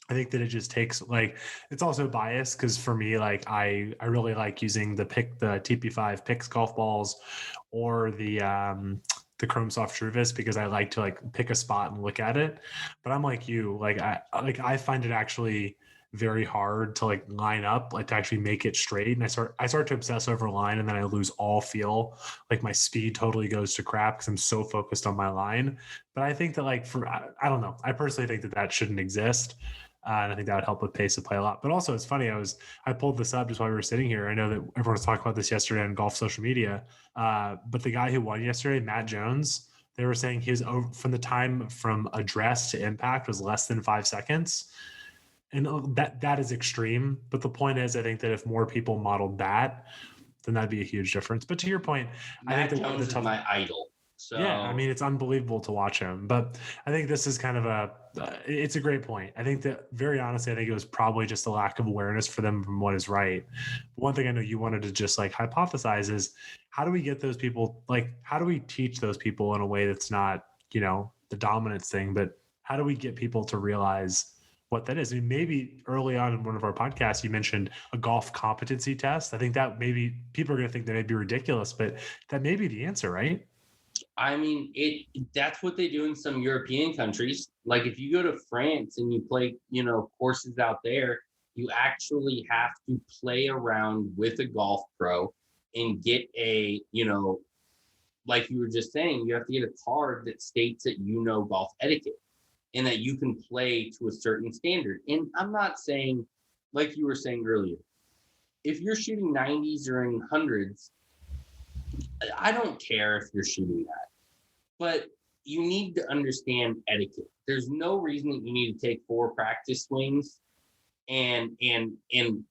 Speaker 3: I think that it just takes, like, it's also biased because for me, like I really like using the TP5 Pix golf balls or the Chrome Soft Truvis, because I like to like pick a spot and look at it. But I'm like you, I find it actually very hard to like line up, like to actually make it straight. And I start to obsess over line, and then I lose all feel. Like my speed totally goes to crap because I'm so focused on my line. But I think that I don't know. I personally think that shouldn't exist. And I think that would help with pace of play a lot. But also, it's funny. I pulled this up just while we were sitting here. I know that everyone was talking about this yesterday on golf social media. But the guy who won yesterday, Matt Jones, they were saying he was over, from the time from address to impact was less than 5 seconds. And that is extreme. But the point is, I think that if more people modeled that, then that'd be a huge difference. But to your point,
Speaker 2: Matt Jones is my idol. So
Speaker 3: yeah, it's unbelievable to watch him. But I think this is kind of it's a great point. I think that, very honestly, I think it was probably just a lack of awareness for them from what is right. But one thing I know you wanted to just like hypothesize is, how do we get those people, like, how do we teach those people in a way that's not, the dominance thing, but how do we get people to realize what that is? Maybe early on in one of our podcasts, you mentioned a golf competency test. I think that maybe people are going to think that may be ridiculous, but that may be the answer, right?
Speaker 2: That's what they do in some European countries. Like if you go to France and you play, courses out there, you actually have to play around with a golf pro and get like you were just saying, you have to get a card that states that golf etiquette and that you can play to a certain standard. And I'm not saying, like you were saying earlier, if you're shooting 90s or in hundreds, I don't care if you're shooting that, but you need to understand etiquette. There's no reason that you need to take 4 practice swings and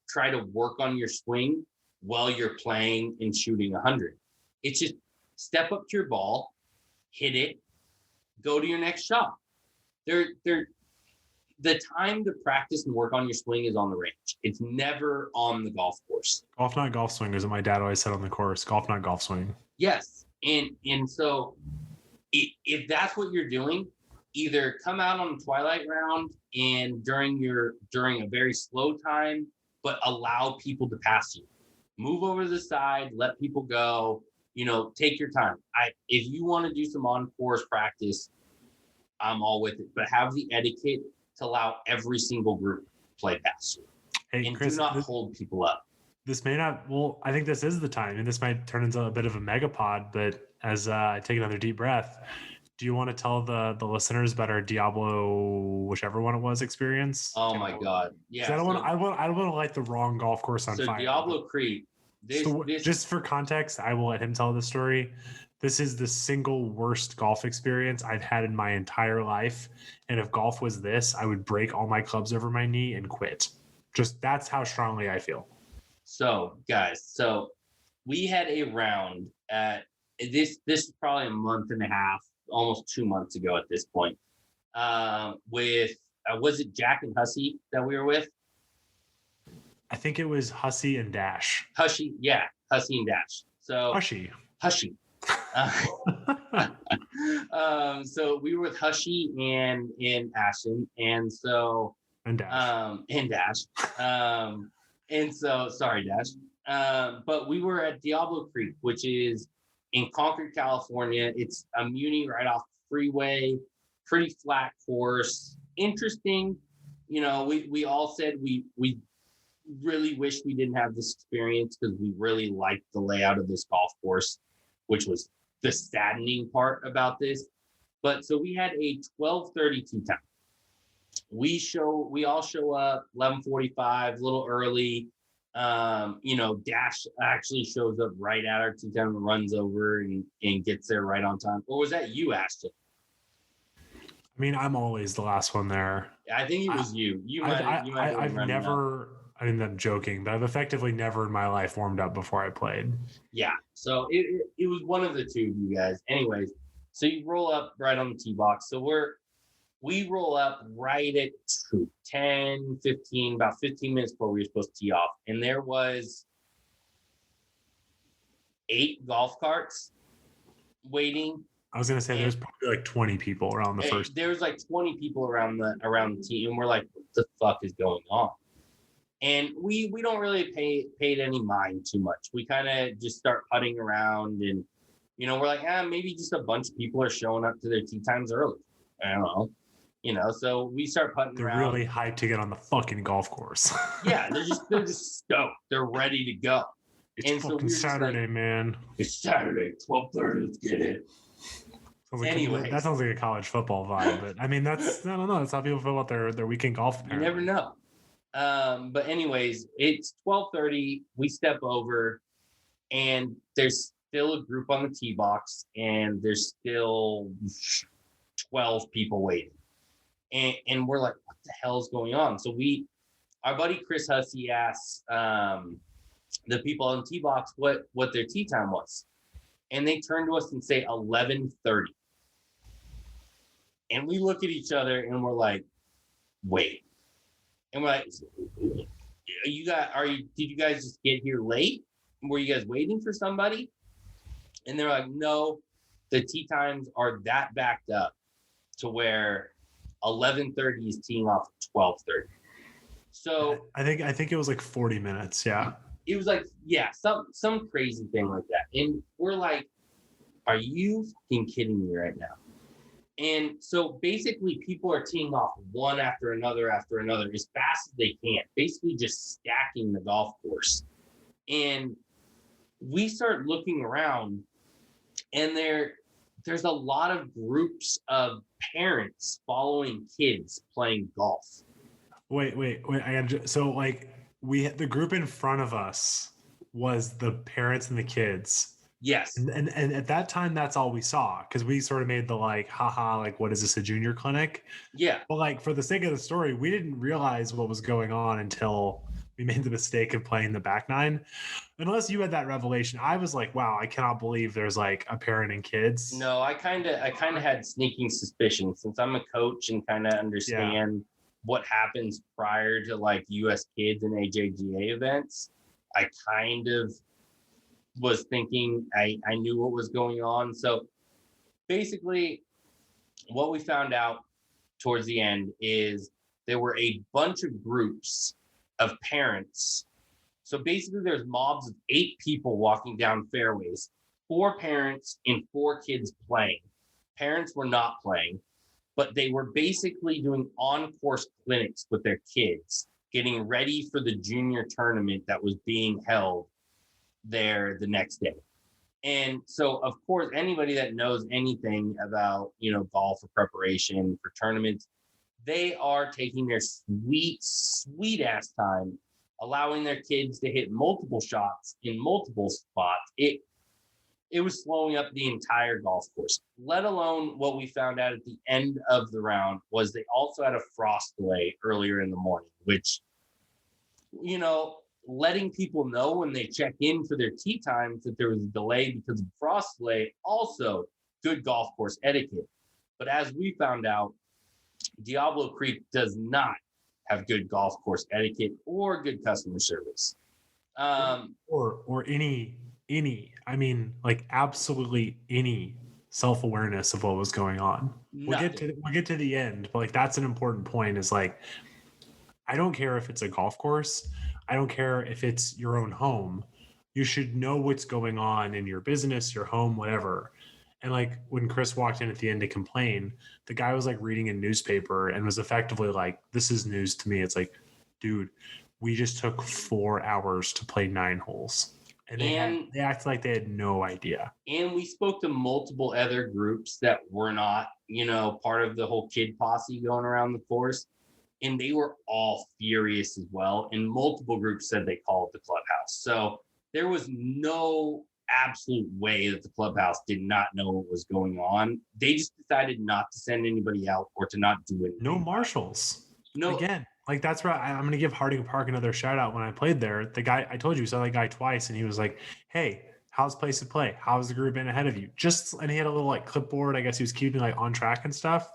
Speaker 2: try to work on your swing while you're playing and shooting 100. It's just step up to your ball, hit it, go to your next shot. The time to practice and work on your swing is on the range. It's never on the golf course.
Speaker 3: Golf, not golf swing, is what my dad always said on the course. Golf, not golf swing.
Speaker 2: Yes. And so if that's what you're doing, either come out on the twilight round and during a very slow time, but allow people to pass you. Move over to the side, let people go, take your time. If you want to do some on-course practice, I'm all with it, but have the etiquette to allow every single group play past you.
Speaker 3: Hey,
Speaker 2: And
Speaker 3: Chris,
Speaker 2: do not hold people up.
Speaker 3: This may not, well, I think this is the time, and this might turn into a bit of a megapod, but as I take another deep breath, do you want to tell the listeners about our Diablo, whichever one it was, experience?
Speaker 2: Oh my God. Yeah.
Speaker 3: I don't want to light the wrong golf course on fire.
Speaker 2: Diablo Creek.
Speaker 3: Just for context, I will let him tell the story. This is the single worst golf experience I've had in my entire life. And if golf was this, I would break all my clubs over my knee and quit. Just that's how strongly I feel.
Speaker 2: So, guys, we had a round at this is probably a month and a half, almost 2 months ago at this point, with was it Jack and Hussey that we were with?
Speaker 3: I think it was Hussey and Dash.
Speaker 2: Hussey, yeah, Hussey and Dash. So
Speaker 3: Hussey.
Speaker 2: So we were with Hussey and Ashton, and Dash. And so sorry, Dash. But we were at Diablo Creek, which is in Concord, California. It's a muni right off the freeway, pretty flat course. Interesting. We all said we really wish we didn't have this experience because we really liked the layout of this golf course, which was the saddening part about this. But so we had a 12:30 tee time. We all show up 11:45, a little early. Dash actually shows up right at our tee time and runs over and gets there right on time. Or was that you, Ashton?
Speaker 3: I mean, I'm always the last one there.
Speaker 2: I think it was you.
Speaker 3: I'm joking, but I've effectively never in my life warmed up before I played. Yeah.
Speaker 2: So it was one of the two of you guys. Anyways, so you roll up right on the tee box. So we roll up right at 10, 15, about 15 minutes before we were supposed to tee off. And there was 8 golf carts waiting.
Speaker 3: I was going to say there's probably like 20 people around the first.
Speaker 2: There was like 20 people around the tee. And we're like, what the fuck is going on? And we don't really pay it any mind too much. We kind of just start putting around and, we're like, maybe just a bunch of people are showing up to their tee times early. I don't know. So we start putting around.
Speaker 3: They're really hyped to get on the fucking golf course.
Speaker 2: Yeah, they're just stoked. They're ready to go.
Speaker 3: It's fucking Saturday, man.
Speaker 2: It's Saturday, 12:30. Let's get it.
Speaker 3: That sounds like a college football vibe. But I mean, I don't know. That's how people feel about their weekend golf.
Speaker 2: You never know. But anyways, it's 12:30. We step over, and there's still a group on the tee box, and there's still 12 people waiting. And we're like, what the hell is going on? So our buddy Chris Hussey asks the people on the tee box what their tee time was. And they turn to us and say 11:30. And we look at each other and we're like, wait. And we're like, did you guys just get here late? Were you guys waiting for somebody? And they're like, no, the tee times are that backed up to where 11:30 is teeing off at 12:30. So
Speaker 3: I think it was like 40 minutes. Yeah.
Speaker 2: It was like, yeah, some crazy thing like that. And we're like, are you fucking kidding me right now? And so basically people are teeing off one after another as fast as they can, basically just stacking the golf course. And we start looking around, and there's a lot of groups of parents following kids playing golf.
Speaker 3: Wait. So like the group in front of us was the parents and the kids.
Speaker 2: Yes.
Speaker 3: And at that time, that's all we saw, because we sort of made the like, haha, like, what is this, a junior clinic?
Speaker 2: Yeah.
Speaker 3: But like, for the sake of the story, we didn't realize what was going on until we made the mistake of playing the back nine. Unless you had that revelation, I was like, wow, I cannot believe there's like a parent and kids.
Speaker 2: No, I kind of had sneaking suspicion since I'm a coach and kind of understand what happens prior to like US kids and AJGA events. I kind of was thinking I knew what was going on. So basically what we found out towards the end is there were a bunch of groups of parents. So basically there's mobs of 8 people walking down fairways, 4 parents and 4 kids playing. Parents were not playing, but they were basically doing on-course clinics with their kids, getting ready for the junior tournament that was being held there the next day. And so, of course, anybody that knows anything about, golf or preparation for tournaments, they are taking their sweet ass time, allowing their kids to hit multiple shots in multiple spots. It was slowing up the entire golf course, let alone what we found out at the end of the round was they also had a frost delay earlier in the morning, which, letting people know when they check in for their tee times that there was a delay because of frost delay, also good golf course etiquette. But as we found out, Diablo Creek does not have good golf course etiquette or good customer service.
Speaker 3: Or any, I mean, like absolutely any self-awareness of what was going on. We'll get to the end, but like that's an important point is like, I don't care if it's a golf course. I don't care if it's your own home. You should know what's going on in your business, your home, whatever. And like when Chris walked in at the end to complain, the guy was like reading a newspaper and was effectively like, this is news to me. It's like, dude, we just took 4 hours to play 9 holes. And they acted like they had no idea.
Speaker 2: And we spoke to multiple other groups that were not, part of the whole kid posse going around the course. And they were all furious as well. And multiple groups said they called the clubhouse. So there was no absolute way that the clubhouse did not know what was going on. They just decided not to send anybody out or to not do anything.
Speaker 3: No marshals.
Speaker 2: No.
Speaker 3: Again, like that's right. I'm going to give Rohnert Park another shout out. When I played there, the guy, I told you, saw that guy twice and he was like, hey, how's place to play? How's the group been ahead of you? And he had a little like clipboard. I guess he was keeping like on track and stuff.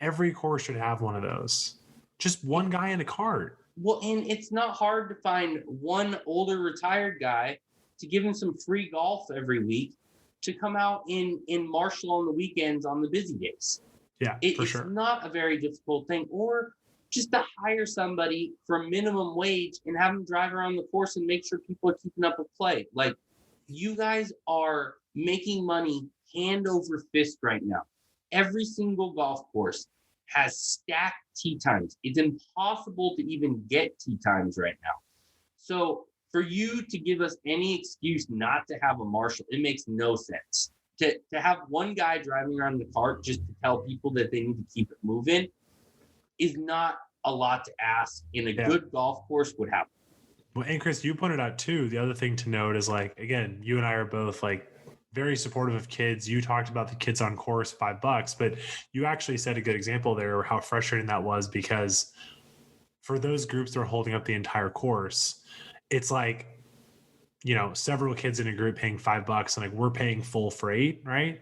Speaker 3: Every course should have one of those. Just one guy in a cart.
Speaker 2: Well, and it's not hard to find one older retired guy to give him some free golf every week to come out in Marshall on the weekends on the busy days.
Speaker 3: Yeah,
Speaker 2: for sure. It's not a very difficult thing. Or just to hire somebody for minimum wage and have them drive around the course and make sure people are keeping up with play. Like, you guys are making money hand over fist right now. Every single golf course has stacked tee times. It's impossible to even get tee times right now. So for you to give us any excuse not to have a marshal, it makes no sense. To have one guy driving around the cart just to tell people that they need to keep it moving is not a lot to ask, and a good golf course would happen.
Speaker 3: Well, and Chris, you pointed out too, the other thing to note is like, again, you and I are both like very supportive of kids. You talked about the kids on course, $5, but you actually said a good example there, how frustrating that was, because for those groups that are holding up the entire course, it's like, several kids in a group paying $5 and like we're paying full freight, right?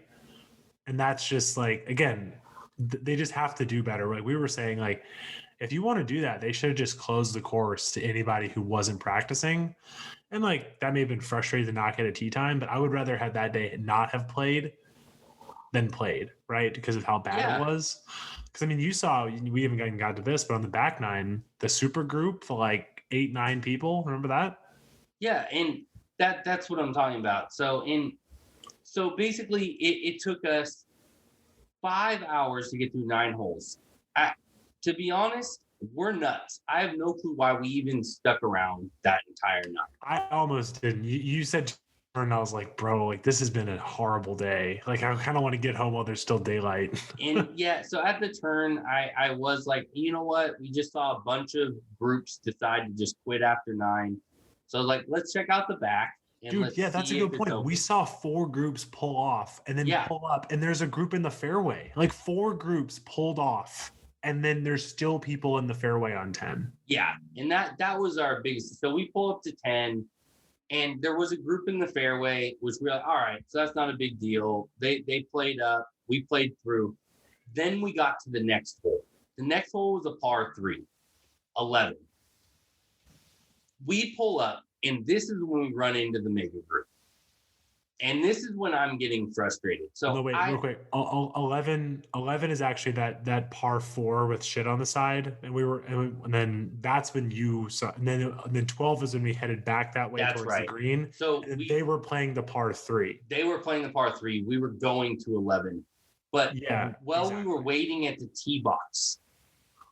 Speaker 3: And that's just like, again, they just have to do better. Like we were saying, like, if you want to do that, they should have just closed the course to anybody who wasn't practicing. And like that may have been frustrating to not get a tee time, but I would rather have that day not have played than played, right? Because of how bad it was. Because I mean, you saw, we haven't got to this, but on the back nine, the super group for like 8-9 people. Remember that?
Speaker 2: Yeah, and that's what I'm talking about. So basically, it took us 5 hours to get through 9 holes. To be honest, we're nuts. I have no clue why we even stuck around that entire night.
Speaker 3: I almost didn't. You said, and I was like, bro, like this has been a horrible day. Like I kind of want to get home while there's still daylight.
Speaker 2: And so at the turn, I was like, you know what? We just saw a bunch of groups decide to just quit after 9. So like, let's check out the back.
Speaker 3: Dude, that's a good point. We saw 4 groups pull off and then pull up, and there's a group in the fairway. Like 4 groups pulled off and then there's still people in the fairway on 10.
Speaker 2: Yeah, and that was our biggest. So we pull up to 10, and there was a group in the fairway, which we were like, all right, so that's not a big deal. They played up, we played through. Then we got to the next hole. The next hole was a par 3, 11. We pull up, and this is when we run into the mega group. And this is when I'm getting frustrated. So
Speaker 3: no, wait, real quick. 11 is actually that par 4 with shit on the side, and then that's when you saw, and then 12 is when we headed back that way towards the green.
Speaker 2: So
Speaker 3: they were playing the par 3.
Speaker 2: They were playing the par 3. We were going to 11, but
Speaker 3: exactly.
Speaker 2: We were waiting at the tee box.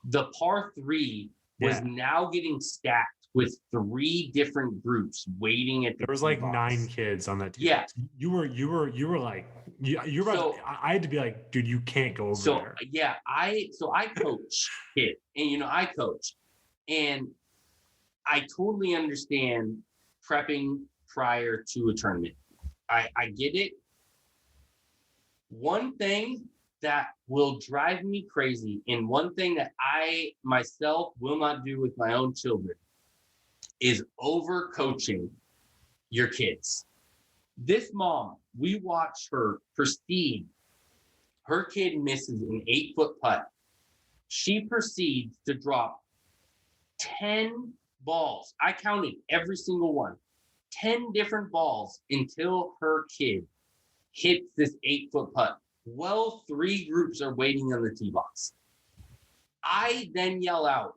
Speaker 2: The par 3 was now getting stacked with 3 different groups waiting at the
Speaker 3: There was
Speaker 2: tee
Speaker 3: like
Speaker 2: box.
Speaker 3: 9 kids on that team.
Speaker 2: Yeah.
Speaker 3: You were like, you're about
Speaker 2: So,
Speaker 3: to, I had to be like, dude, you can't go over there.
Speaker 2: Yeah, I coach kids, and I coach, and I totally understand prepping prior to a tournament. I get it. One thing that will drive me crazy, and one thing that I myself will not do with my own children, is over coaching your kids. This mom, we watch her proceed. Her kid misses an 8-foot putt. She proceeds to drop 10 balls. I counted every single one. 10 different balls until her kid hits this 8-foot putt. Well, 3 groups are waiting on the tee box. I then yell out,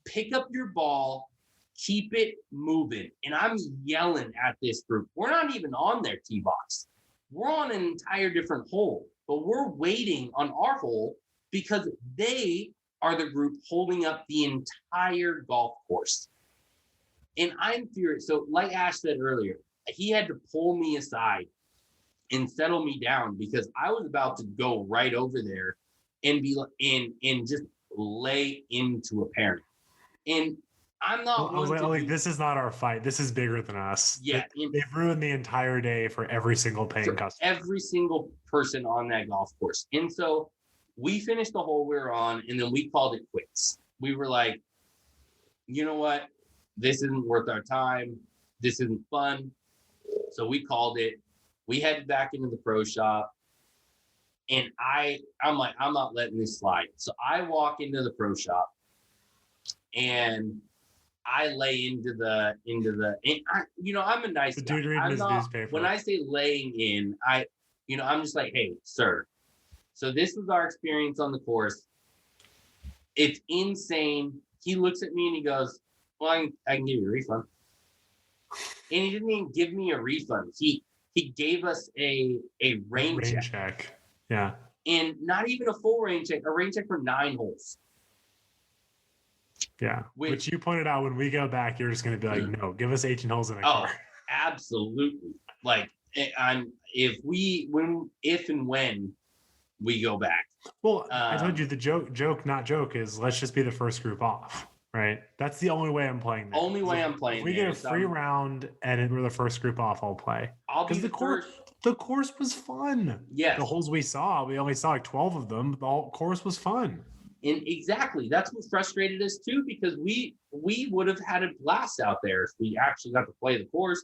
Speaker 2: pick up your ball, keep it moving. And I'm yelling at this group. We're not even on their tee box. We're on an entire different hole, but we're waiting on our hole because they are the group holding up the entire golf course. And I'm furious. So like Ash said earlier, he had to pull me aside and settle me down because I was about to go right over there and be and just lay into a parent. And I'm not.
Speaker 3: I was like, this is not our fight. This is bigger than us.
Speaker 2: Yeah,
Speaker 3: they've ruined the entire day for every single paying customer.
Speaker 2: Every single person on that golf course. And so we finished the hole we were on, and then we called it quits. We were like, you know what? This isn't worth our time. This isn't fun. So we called it. We headed back into the pro shop, and I'm like, I'm not letting this slide. So I walk into the pro shop, and I lay into the, and I'm a nice guy.
Speaker 3: Dude reading his newspaper.
Speaker 2: When I say laying in, I'm just like, hey, sir. So this was our experience on the course. It's insane. He looks at me and he goes, well, I can give you a refund. And he didn't even give me a refund. He gave us a rain check.
Speaker 3: Yeah.
Speaker 2: And not even a full rain check, a rain check for 9 holes.
Speaker 3: Yeah. Which you pointed out when we go back, you're just going to be like, no, give us 18 holes in a car.
Speaker 2: Absolutely. Like, if and when we go back.
Speaker 3: Well, I told you the joke is let's just be the first group off, right? That's the only way I'm playing this.
Speaker 2: Only way I'm playing.
Speaker 3: If we get a free round and we're the first group off, I'll play.
Speaker 2: Because
Speaker 3: the course was fun.
Speaker 2: Yeah.
Speaker 3: The holes we only saw like 12 of them. The course was fun.
Speaker 2: And exactly, that's what frustrated us too, because we would have had a blast out there if we actually got to play the course.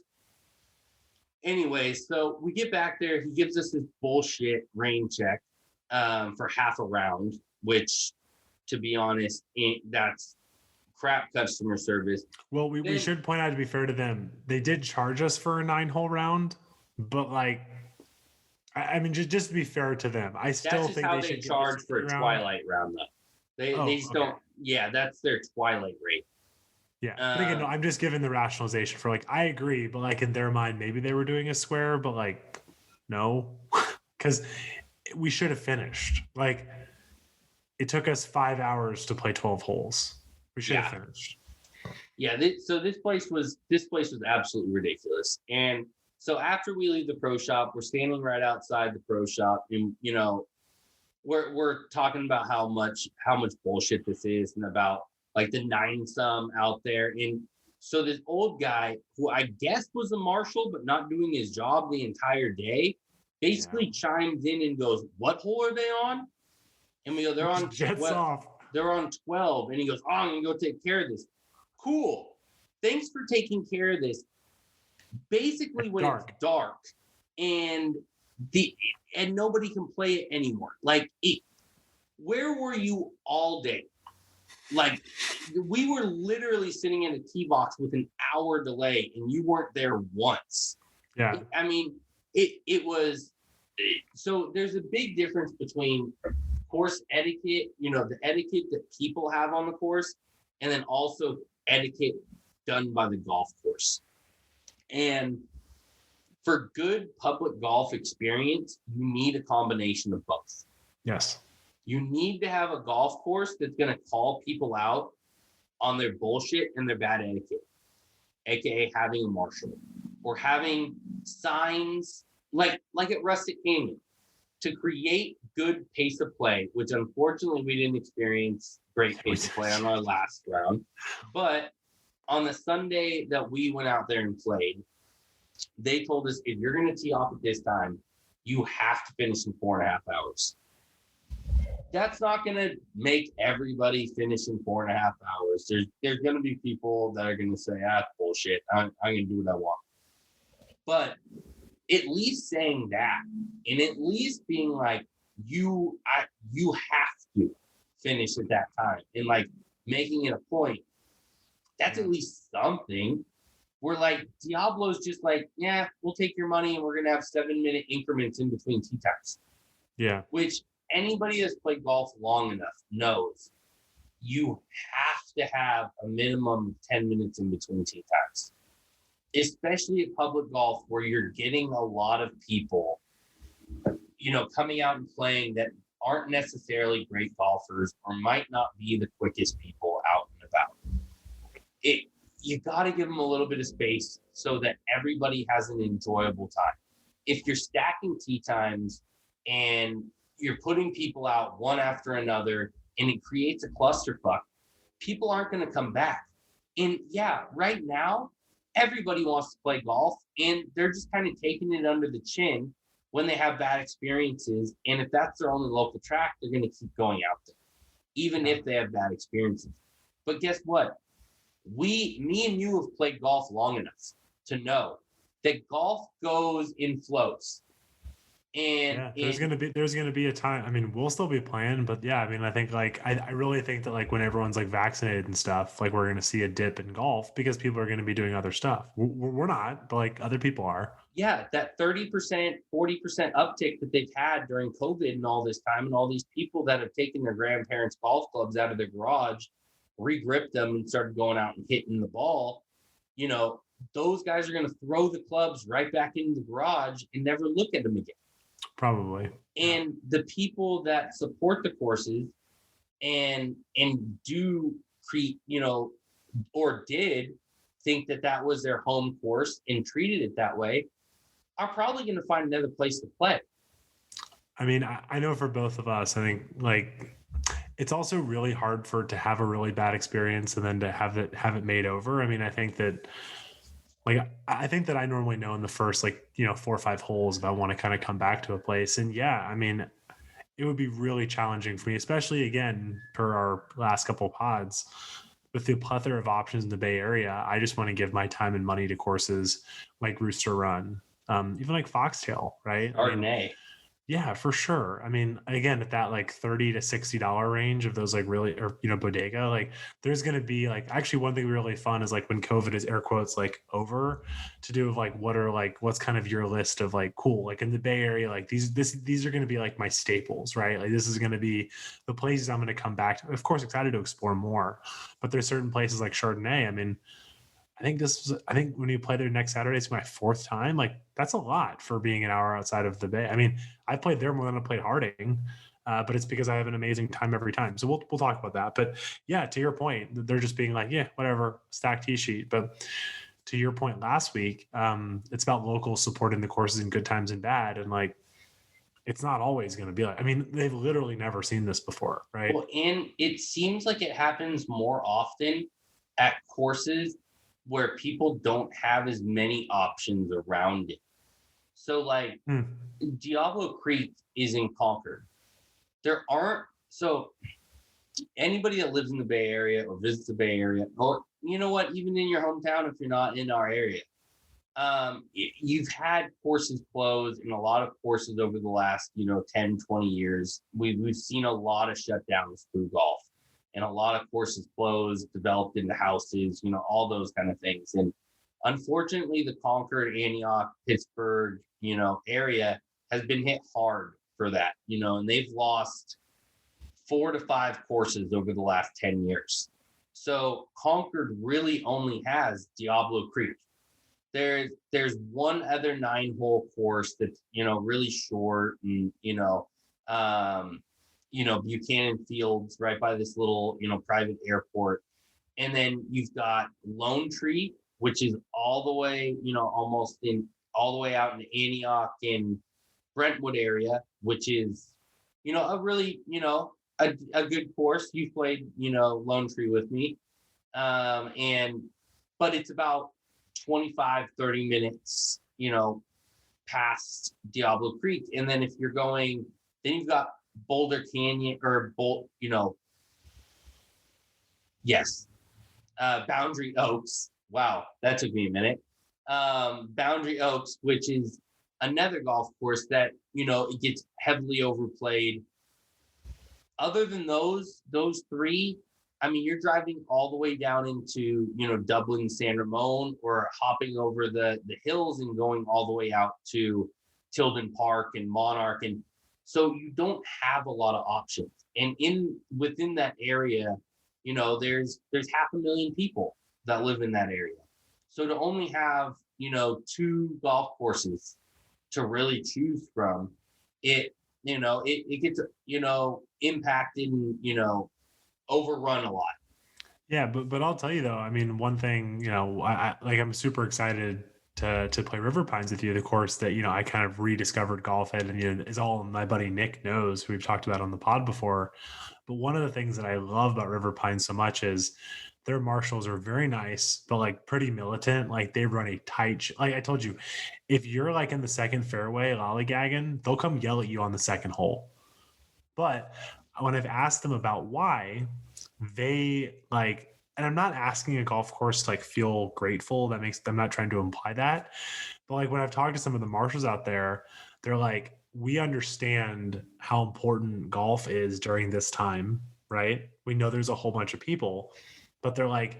Speaker 2: Anyway, so we get back there. He gives us this bullshit rain check for half a round, which, to be honest, that's crap customer service.
Speaker 3: Well, we should point out, to be fair to them, they did charge us for a 9-hole round, but like, I mean, just to be fair to them, I still think
Speaker 2: how they charge for a twilight round, though. They just don't. Yeah, that's their twilight rate.
Speaker 3: Yeah, but again, no, I'm just giving the rationalization for like, I agree, but like in their mind, maybe they were doing a square, but like, no, because we should have finished. Like, it took us 5 hours to play 12 holes. We should have finished.
Speaker 2: Yeah, so this place was absolutely ridiculous. And so after we leave the pro shop, we're standing right outside the pro shop, and we're talking about how much bullshit this is, and about like the 9-some out there. And so this old guy, who I guess was a marshal but not doing his job the entire day, basically chimes in and goes, "What hole are they on?" And we go, "They're on
Speaker 3: jets off."
Speaker 2: they're on 12. And he goes, oh, I'm going to go take care of this. Cool. Thanks for taking care of this. Basically, when it's dark and nobody can play it anymore. Like, where were you all day? Like, we were literally sitting in a tee box with an hour delay, and you weren't there once.
Speaker 3: Yeah.
Speaker 2: I mean, it was. So there's a big difference between course etiquette, the etiquette that people have on the course, and then also etiquette done by the golf course. And for good public golf experience, you need a combination of both.
Speaker 3: Yes.
Speaker 2: You need to have a golf course that's going to call people out on their bullshit and their bad etiquette, aka having a marshal or having signs like at Rustic Canyon to create good pace of play, which unfortunately we didn't experience great pace of play on our last round. But on the Sunday that we went out there and played, they told us, if you're going to tee off at this time, you have to finish in 4.5 hours. That's not going to make everybody finish in 4.5 hours. There's going to be people that are going to say, bullshit. I'm going to do what I want. But at least saying that, and at least being like, you have to finish at that time, and like making it a point, that's at least something. We're like, Diablo's just like, yeah, we'll take your money and we're going to have 7-minute increments in between tee times.
Speaker 3: Yeah.
Speaker 2: Which anybody that's played golf long enough knows you have to have a minimum of 10 minutes in between tee times, especially at public golf where you're getting a lot of people, coming out and playing that aren't necessarily great golfers or might not be the quickest people out and about. You got to give them a little bit of space so that everybody has an enjoyable time. If you're stacking tee times and you're putting people out one after another and it creates a clusterfuck, people aren't going to come back. And yeah, right now, everybody wants to play golf and they're just kind of taking it under the chin when they have bad experiences. And if that's their only local track, they're going to keep going out there, even if they have bad experiences. But guess what? Me and you have played golf long enough to know that golf goes in flows. And
Speaker 3: there's gonna be a time. I mean, we'll still be playing, but yeah, I mean, I think I really think that like when everyone's like vaccinated and stuff, like we're gonna see a dip in golf because people are gonna be doing other stuff. We're not, but like other people are. Yeah,
Speaker 2: that 30%, 40% uptick that they've had during COVID and all this time, and all these people that have taken their grandparents' golf clubs out of their garage, regripped them and started going out and hitting the ball, those guys are going to throw the clubs right back into the garage and never look at them again.
Speaker 3: Probably.
Speaker 2: And the people that support the courses and do create, or did think that was their home course and treated it that way, are probably going to find another place to play.
Speaker 3: I mean, I know for both of us, I think like it's also really hard to have a really bad experience and then to have it made over. I mean, I think that I normally know in the first 4 or 5 holes if I want to kind of come back to a place. And yeah, I mean, it would be really challenging for me, especially again, per our last couple of pods, with the plethora of options in the Bay Area. I just want to give my time and money to courses like Rooster Run, even like Foxtail, right?
Speaker 2: Chardonnay.
Speaker 3: Yeah, for sure. I mean, again, at that like $30 to $60 range of those bodega, like there's going to be actually one thing really fun is like when COVID is air quotes over, to do like what's kind of your list of cool, in the Bay Area, these are going to be like my staples, right? Like this is going to be the places I'm going to come back to. Of course, excited to explore more, but there's certain places like Chardonnay. I mean, I think when you play there next Saturday, it's my 4th time. That's a lot for being an hour outside of the Bay. I mean, I played there more than I played Harding, but it's because I have an amazing time every time. So we'll talk about that. But yeah, to your point, they're just being like, yeah, whatever, stack tee sheet. But to your point last week, it's about locals supporting the courses in good times and bad. And it's not always going to be I mean, they've literally never seen this before, right?
Speaker 2: Well, and it seems like it happens more often at courses where people don't have as many options around it. So Diablo Creek is in Concord. There aren't, so anybody that lives in the Bay Area or visits the Bay Area, or you know what, even in your hometown, if you're not in our area, you've had courses close, and a lot of courses over the last 10, 20 years, we've seen a lot of shutdowns through golf, and a lot of courses closed, developed into houses, all those kind of things. And unfortunately, the Concord, Antioch, Pittsburgh area has been hit hard for that, and they've lost 4 to 5 courses over the last 10 years. So Concord really only has Diablo Creek. There's one other 9-hole course that's really short, and Buchanan Fields right by this little private airport. And then you've got Lone Tree, which is all the way almost in all the way out in Antioch and Brentwood area, which is a really a good course. You've played Lone Tree with me, but it's about 25-30 minutes past Diablo Creek. And then if you're going, then you've got Boulder Canyon or Boundary Oaks. Wow, that took me a minute. Boundary Oaks, which is another golf course that it gets heavily overplayed. Other than those 3, I mean, you're driving all the way down into Dublin, San Ramon, or hopping over the hills and going all the way out to Tilden Park and Monarch, and so you don't have a lot of options. And within that area, there's 500,000 people that live in that area. So to only have 2 golf courses to really choose from, it gets impacted and overrun a lot.
Speaker 3: Yeah, but I'll tell you though, I mean, one thing, I'm super excited to play River Pines with you, the course that I kind of rediscovered golf at, and is all my buddy Nick knows, who we've talked about on the pod before. But one of the things that I love about River Pines so much is their marshals are very nice, but like pretty militant. Like they run a tight, like I told you, if you're like in the second fairway lollygagging, they'll come yell at you on the second hole. But when I've asked them about why, they like, and I'm not asking a golf course to like feel grateful. I'm not trying to imply that. But like when I've talked to some of the marshals out there, they're like, we understand how important golf is during this time, right? We know there's a whole bunch of people, but they're like,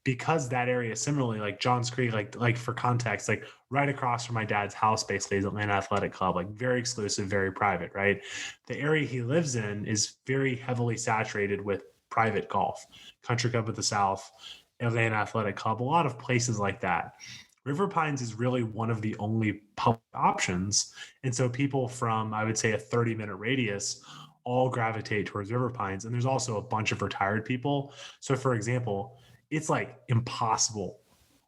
Speaker 3: because that area, similarly, like Johns Creek, like for context, like right across from my dad's house, basically, is Atlanta Athletic Club, like very exclusive, very private, right? The area he lives in is very heavily saturated with private golf. Country Club of the South, Atlanta Athletic Club, a lot of places like that. River Pines is really one of the only public options. And so people from, I would say, a 30-minute radius all gravitate towards River Pines. And there's also a bunch of retired people. So for example, it's like impossible,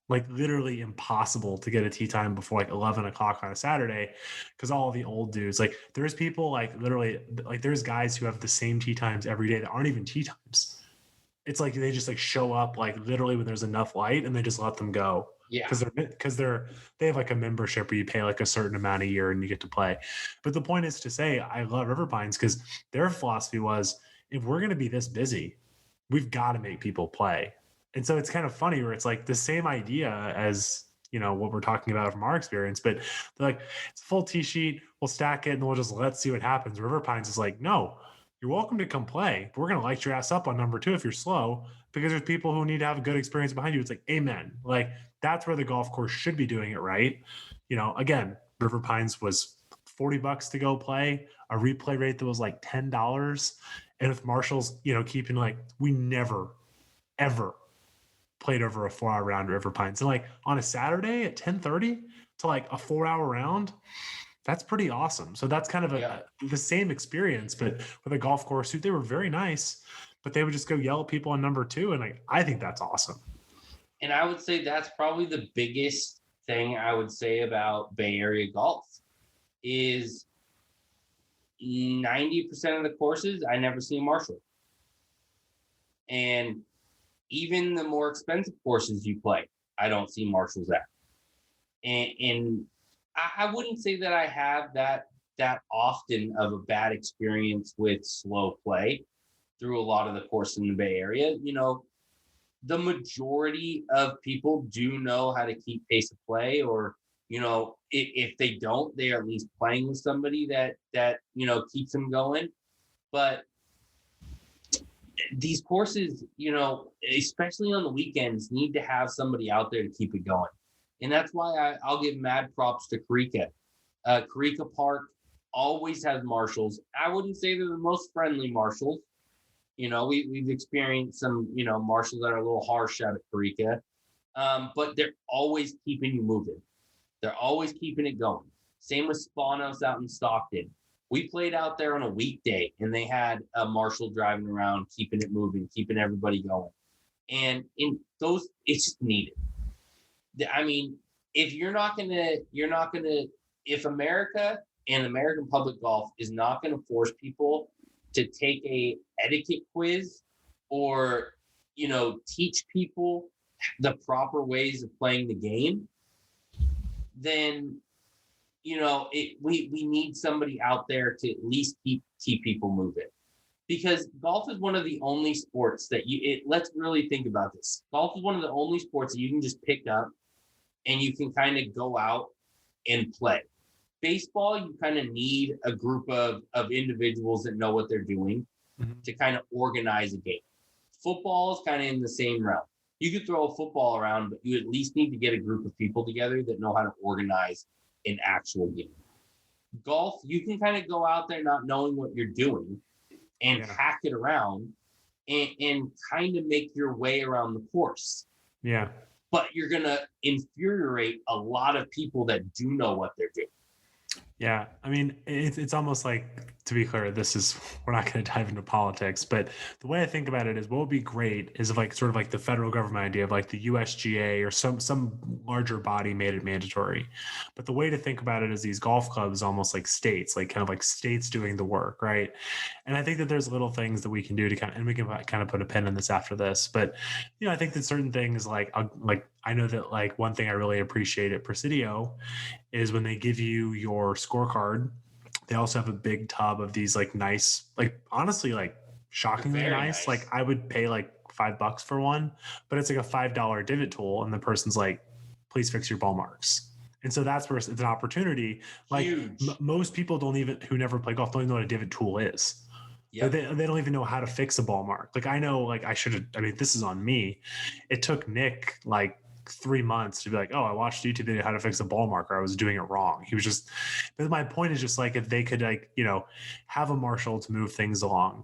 Speaker 3: like literally impossible to get a tee time before like 11 o'clock on a Saturday, because all the old dudes, like there's people like literally, like there's guys who have the same tee times every day that aren't even tee times. It's like they just like show up like literally when there's enough light and they just let them go.
Speaker 2: Yeah.
Speaker 3: Because they have like a membership where you pay like a certain amount a year and you get to play. But the point is to say, I love River Pines because their philosophy was, if we're going to be this busy, we've got to make people play. And so it's kind of funny where it's like the same idea as, what we're talking about from our experience, but they're like, it's a full tee sheet, we'll stack it and we'll just let's see what happens. River Pines is like, no, you're welcome to come play. But we're going to light your ass up on number 2 if you're slow, because there's people who need to have a good experience behind you. It's like, amen. Like that's where the golf course should be doing it right. Again, River Pines was $40 to go play, a replay rate that was like $10. And with marshals, keeping like, we never, ever played over a 4-hour round at River Pines. And like on a Saturday at 10:30 to like a 4-hour round, that's pretty awesome. So that's kind of the same experience, but with a golf course. They were very nice, but they would just go yell at people on number 2. And like, I think that's awesome.
Speaker 2: And I would say that's probably the biggest thing I would say about Bay Area golf is 90% of the courses I never see a marshal. And even the more expensive courses you play, I don't see marshals at. And I wouldn't say that I have that often of a bad experience with slow play. through a lot of the courses in the Bay Area, the majority of people do know how to keep pace of play, or if they don't, they are at least playing with somebody that keeps them going. But these courses, especially on the weekends, need to have somebody out there to keep it going. And that's why I'll give mad props to Karika. Karika Park always has marshals. I wouldn't say they're the most friendly marshals. We've experienced some, marshals that are a little harsh out at Karika, but they're always keeping you moving. They're always keeping it going. Same with Spanos out in Stockton. We played out there on a weekday, and they had a marshal driving around, keeping it moving, keeping everybody going. And in those, it's just needed. I mean, if if America and American public golf is not going to force people to take a etiquette quiz or, teach people the proper ways of playing the game, then, we need somebody out there to at least keep people moving. Because golf is one of the only sports that let's really think about this. Golf is one of the only sports that you can just pick up and you can kind of go out and play. Baseball, you kind of need a group of individuals that know what they're doing to kind of organize a game. Football is kind of in the same realm. You could throw a football around, but you at least need to get a group of people together that know how to organize an actual game. Golf, you can kind of go out there not knowing what you're doing and hack it around and kind of make your way around the course. Yeah. But you're going to infuriate a lot of people that do know what they're doing.
Speaker 3: Yeah. I mean, it's almost like, to be clear, we're not going to dive into politics, but the way I think about it is what would be great is if sort of like the federal government idea of like the USGA or some larger body made it mandatory. But the way to think about it is these golf clubs, almost like states, like kind of like states doing the work. Right. And I think that there's little things that we can do and we can kind of put a pin in this after this, but I think that certain things I know that like one thing I really appreciate at Presidio is when they give you your scorecard, they also have a big tub of these like nice, like honestly, like shockingly nice. Like I would pay like $5 for one, but it's like a $5 divot tool. And the person's like, please fix your ball marks. And so that's where it's an opportunity. Like most people who never play golf don't even know what a divot tool is. Yep. They don't even know how to fix a ball mark. Like I know, like this is on me. It took Nick like 3 months to be like, oh, I watched YouTube video how to fix a ball marker. I was doing it wrong. But my point is just like, if they could have a marshal to move things along,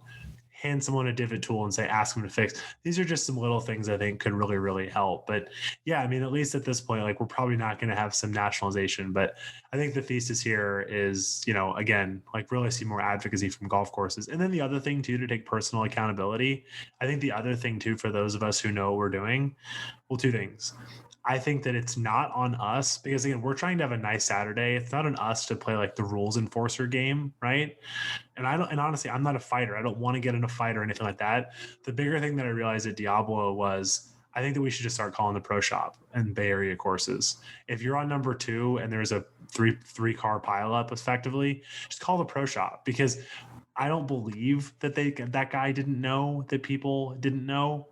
Speaker 3: hand someone a divot tool and say, ask them to fix. These are just some little things I think could really, really help. But yeah, I mean, at least at this point, like we're probably not going to have some nationalization, but I think the thesis here is, again, like really see more advocacy from golf courses. And then the other thing too, to take personal accountability. I think the other thing too, for those of us who know what we're doing, well, two things. I think that it's not on us because again, we're trying to have a nice Saturday. It's not on us to play like the rules enforcer game, right? And honestly, I'm not a fighter. I don't want to get in a fight or anything like that. The bigger thing that I realized at Diablo was I think that we should just start calling the pro shop and Bay Area courses. If you're on number 2 and there's a three car pileup effectively, just call the pro shop because I don't believe that that guy didn't know that people didn't know.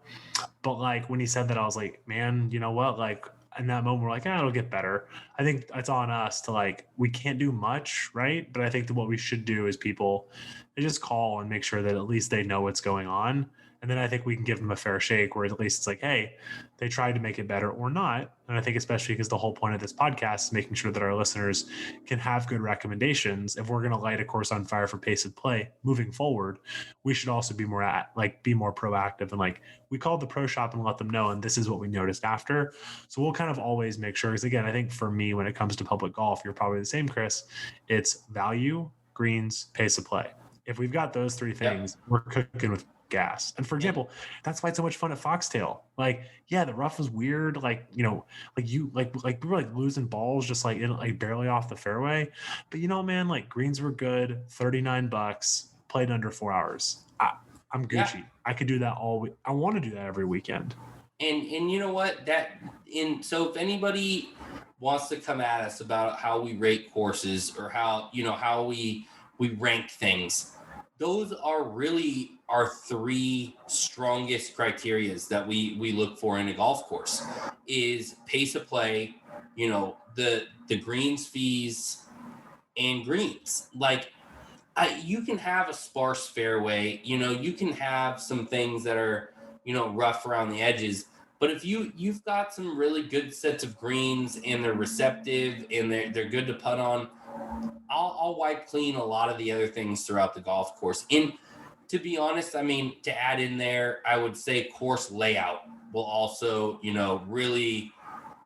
Speaker 3: But like when he said that, I was like, man, you know what? Like in that moment, we're like, it'll get better. I think it's on us to we can't do much, right? But I think that what we should do is people, they just call and make sure that at least they know what's going on. And then I think we can give them a fair shake where at least it's like, hey, they tried to make it better or not. And I think especially because the whole point of this podcast is making sure that our listeners can have good recommendations. If we're going to light a course on fire for pace of play moving forward, we should also be more proactive. And we called the pro shop and let them know. And this is what we noticed after. So we'll kind of always make sure, because again, I think for me, when it comes to public golf, you're probably the same, Chris. It's value, greens, pace of play. If we've got those three things, we're cooking with gas. And for example, that's why it's so much fun at Foxtail. The rough was weird. We were losing balls just barely off the fairway. But man, greens were good. $39, played under 4 hours. I'm Gucci. Yeah. I could do that all week. I want to do that every weekend.
Speaker 2: And you know what? So if anybody wants to come at us about how we rate courses or how we rank things, those are really our three strongest criterias that we look for in a golf course is pace of play, the greens fees and greens. Like, you can have a sparse fairway, you can have some things that are, rough around the edges. But if you've got some really good sets of greens and they're receptive and they're good to putt on, I'll wipe clean a lot of the other things throughout the golf course. And to be honest, I mean, to add in there, I would say course layout will also, really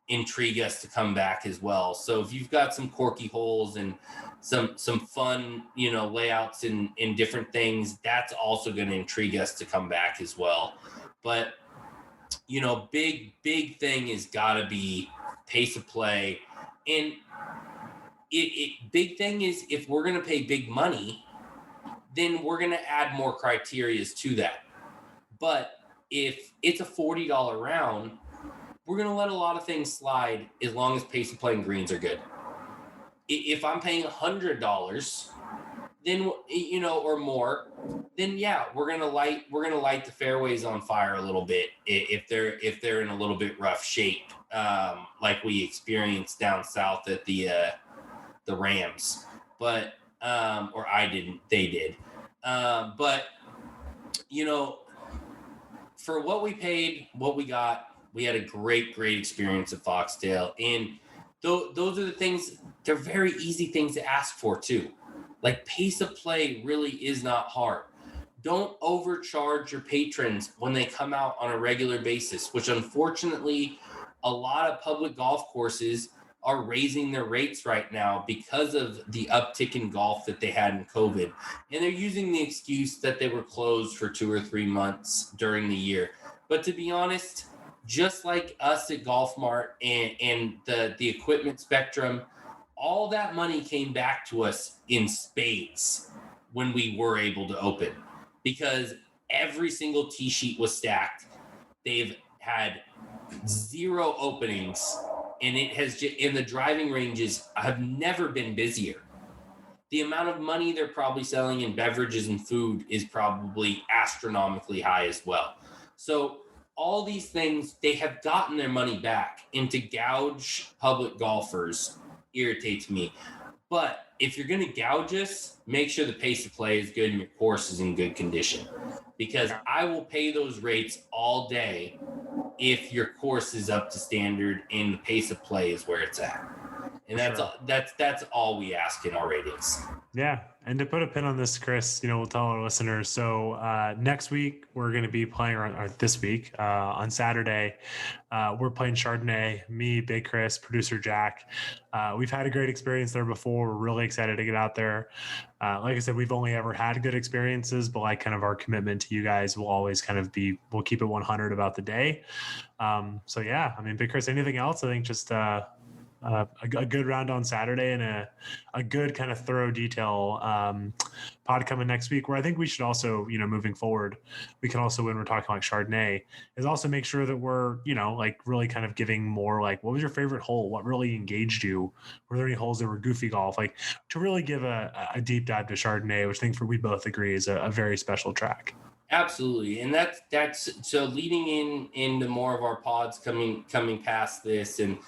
Speaker 2: intrigue us to come back as well. So if you've got some quirky holes and some fun, layouts in different things, that's also going to intrigue us to come back as well. But, big thing is got to be pace of play. And big thing is, if we're going to pay big money, then we're going to add more criterias to that. But if it's a $40 round, we're going to let a lot of things slide as long as pace of play and greens are good. If I'm paying $100, then, or more, then yeah, we're going to light the fairways on fire a little bit if they're in a little bit rough shape, like we experienced down south at the Rams. But or I didn't, they did. But for what we paid, what we got, we had a great experience at Foxtail. And those are the things, they're very easy things to ask for too. Like, pace of play really is not hard. Don't overcharge your patrons when they come out on a regular basis, which unfortunately a lot of public golf courses are raising their rates right now because of the uptick in golf that they had in COVID. And they're using the excuse that they were closed for 2 or 3 months during the year. But to be honest, just like us at Golf Mart and the equipment spectrum, all that money came back to us in spades when we were able to open, because every single tee sheet was stacked. They've had 0 openings, and and the driving ranges have never been busier. The amount of money they're probably selling in beverages and food is probably astronomically high as well. So all these things, they have gotten their money back, and to gouge public golfers irritates me. But if you're going to gouge us, make sure the pace of play is good and your course is in good condition, because I will pay those rates all day if your course is up to standard and the pace of play is where it's at. And that's all we ask in our ratings.
Speaker 3: Yeah. And to put a pin on this, Chris, we'll tell our listeners. So next week we're going to be playing, or this week on Saturday, we're playing Chardonnay, me, Big Chris, producer Jack. We've had a great experience there before. We're really excited to get out there. Like I said, we've only ever had good experiences, but like kind of our commitment to you guys will always kind of be, we'll keep it 100 about the day. So yeah, I mean, Big Chris, anything else? I think just a good round on Saturday and a good kind of thorough detail pod coming next week, where I think we should also, moving forward, we can also, when we're talking like Chardonnay, is also make sure that we're, like really kind of giving more like, what was your favorite hole? What really engaged you? Were there any holes that were goofy golf? Like, to really give a deep dive to Chardonnay, which I think we both agree is a very special track.
Speaker 2: Absolutely. And that's so leading into more of our pods coming past this. And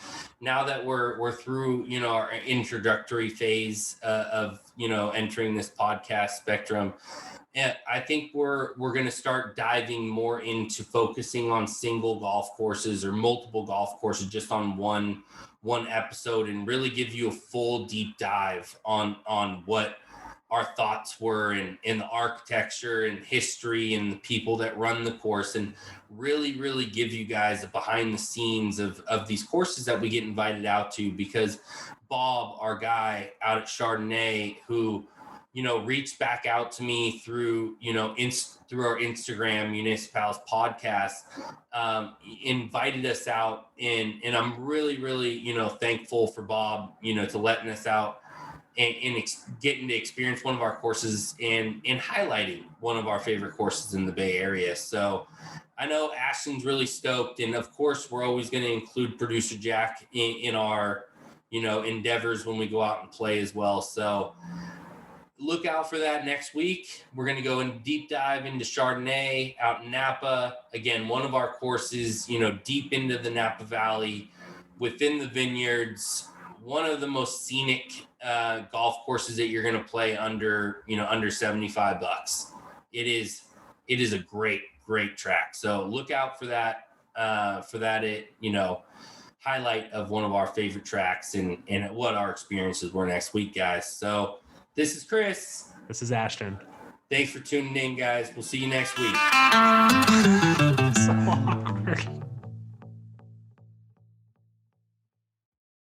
Speaker 2: now that we're through, our introductory phase of, entering this podcast spectrum, and I think we're going to start diving more into focusing on single golf courses or multiple golf courses just on one episode, and really give you a full deep dive on what our thoughts were in the architecture and history and the people that run the course, and really give you guys a behind the scenes of these courses that we get invited out to. Because Bob, our guy out at Chardonnay, who, reached back out to me through, through our Instagram MuniciPals podcast, invited us out, and I'm really, thankful for Bob, to letting us out and getting to experience one of our courses and highlighting one of our favorite courses in the Bay Area. So I know Ashton's really stoked, and of course we're always going to include producer Jack in our, endeavors when we go out and play as well. So look out for that next week. We're going to go in deep dive into Chardonnay out in Napa. Again, one of our courses, deep into the Napa Valley, within the vineyards, one of the most scenic golf courses that you're going to play under $75. It is a great track. So look out for that, highlight of one of our favorite tracks and what our experiences were next week, guys. So this is Chris.
Speaker 3: This is Ashton.
Speaker 2: Thanks for tuning in, guys. We'll see you next week.
Speaker 3: So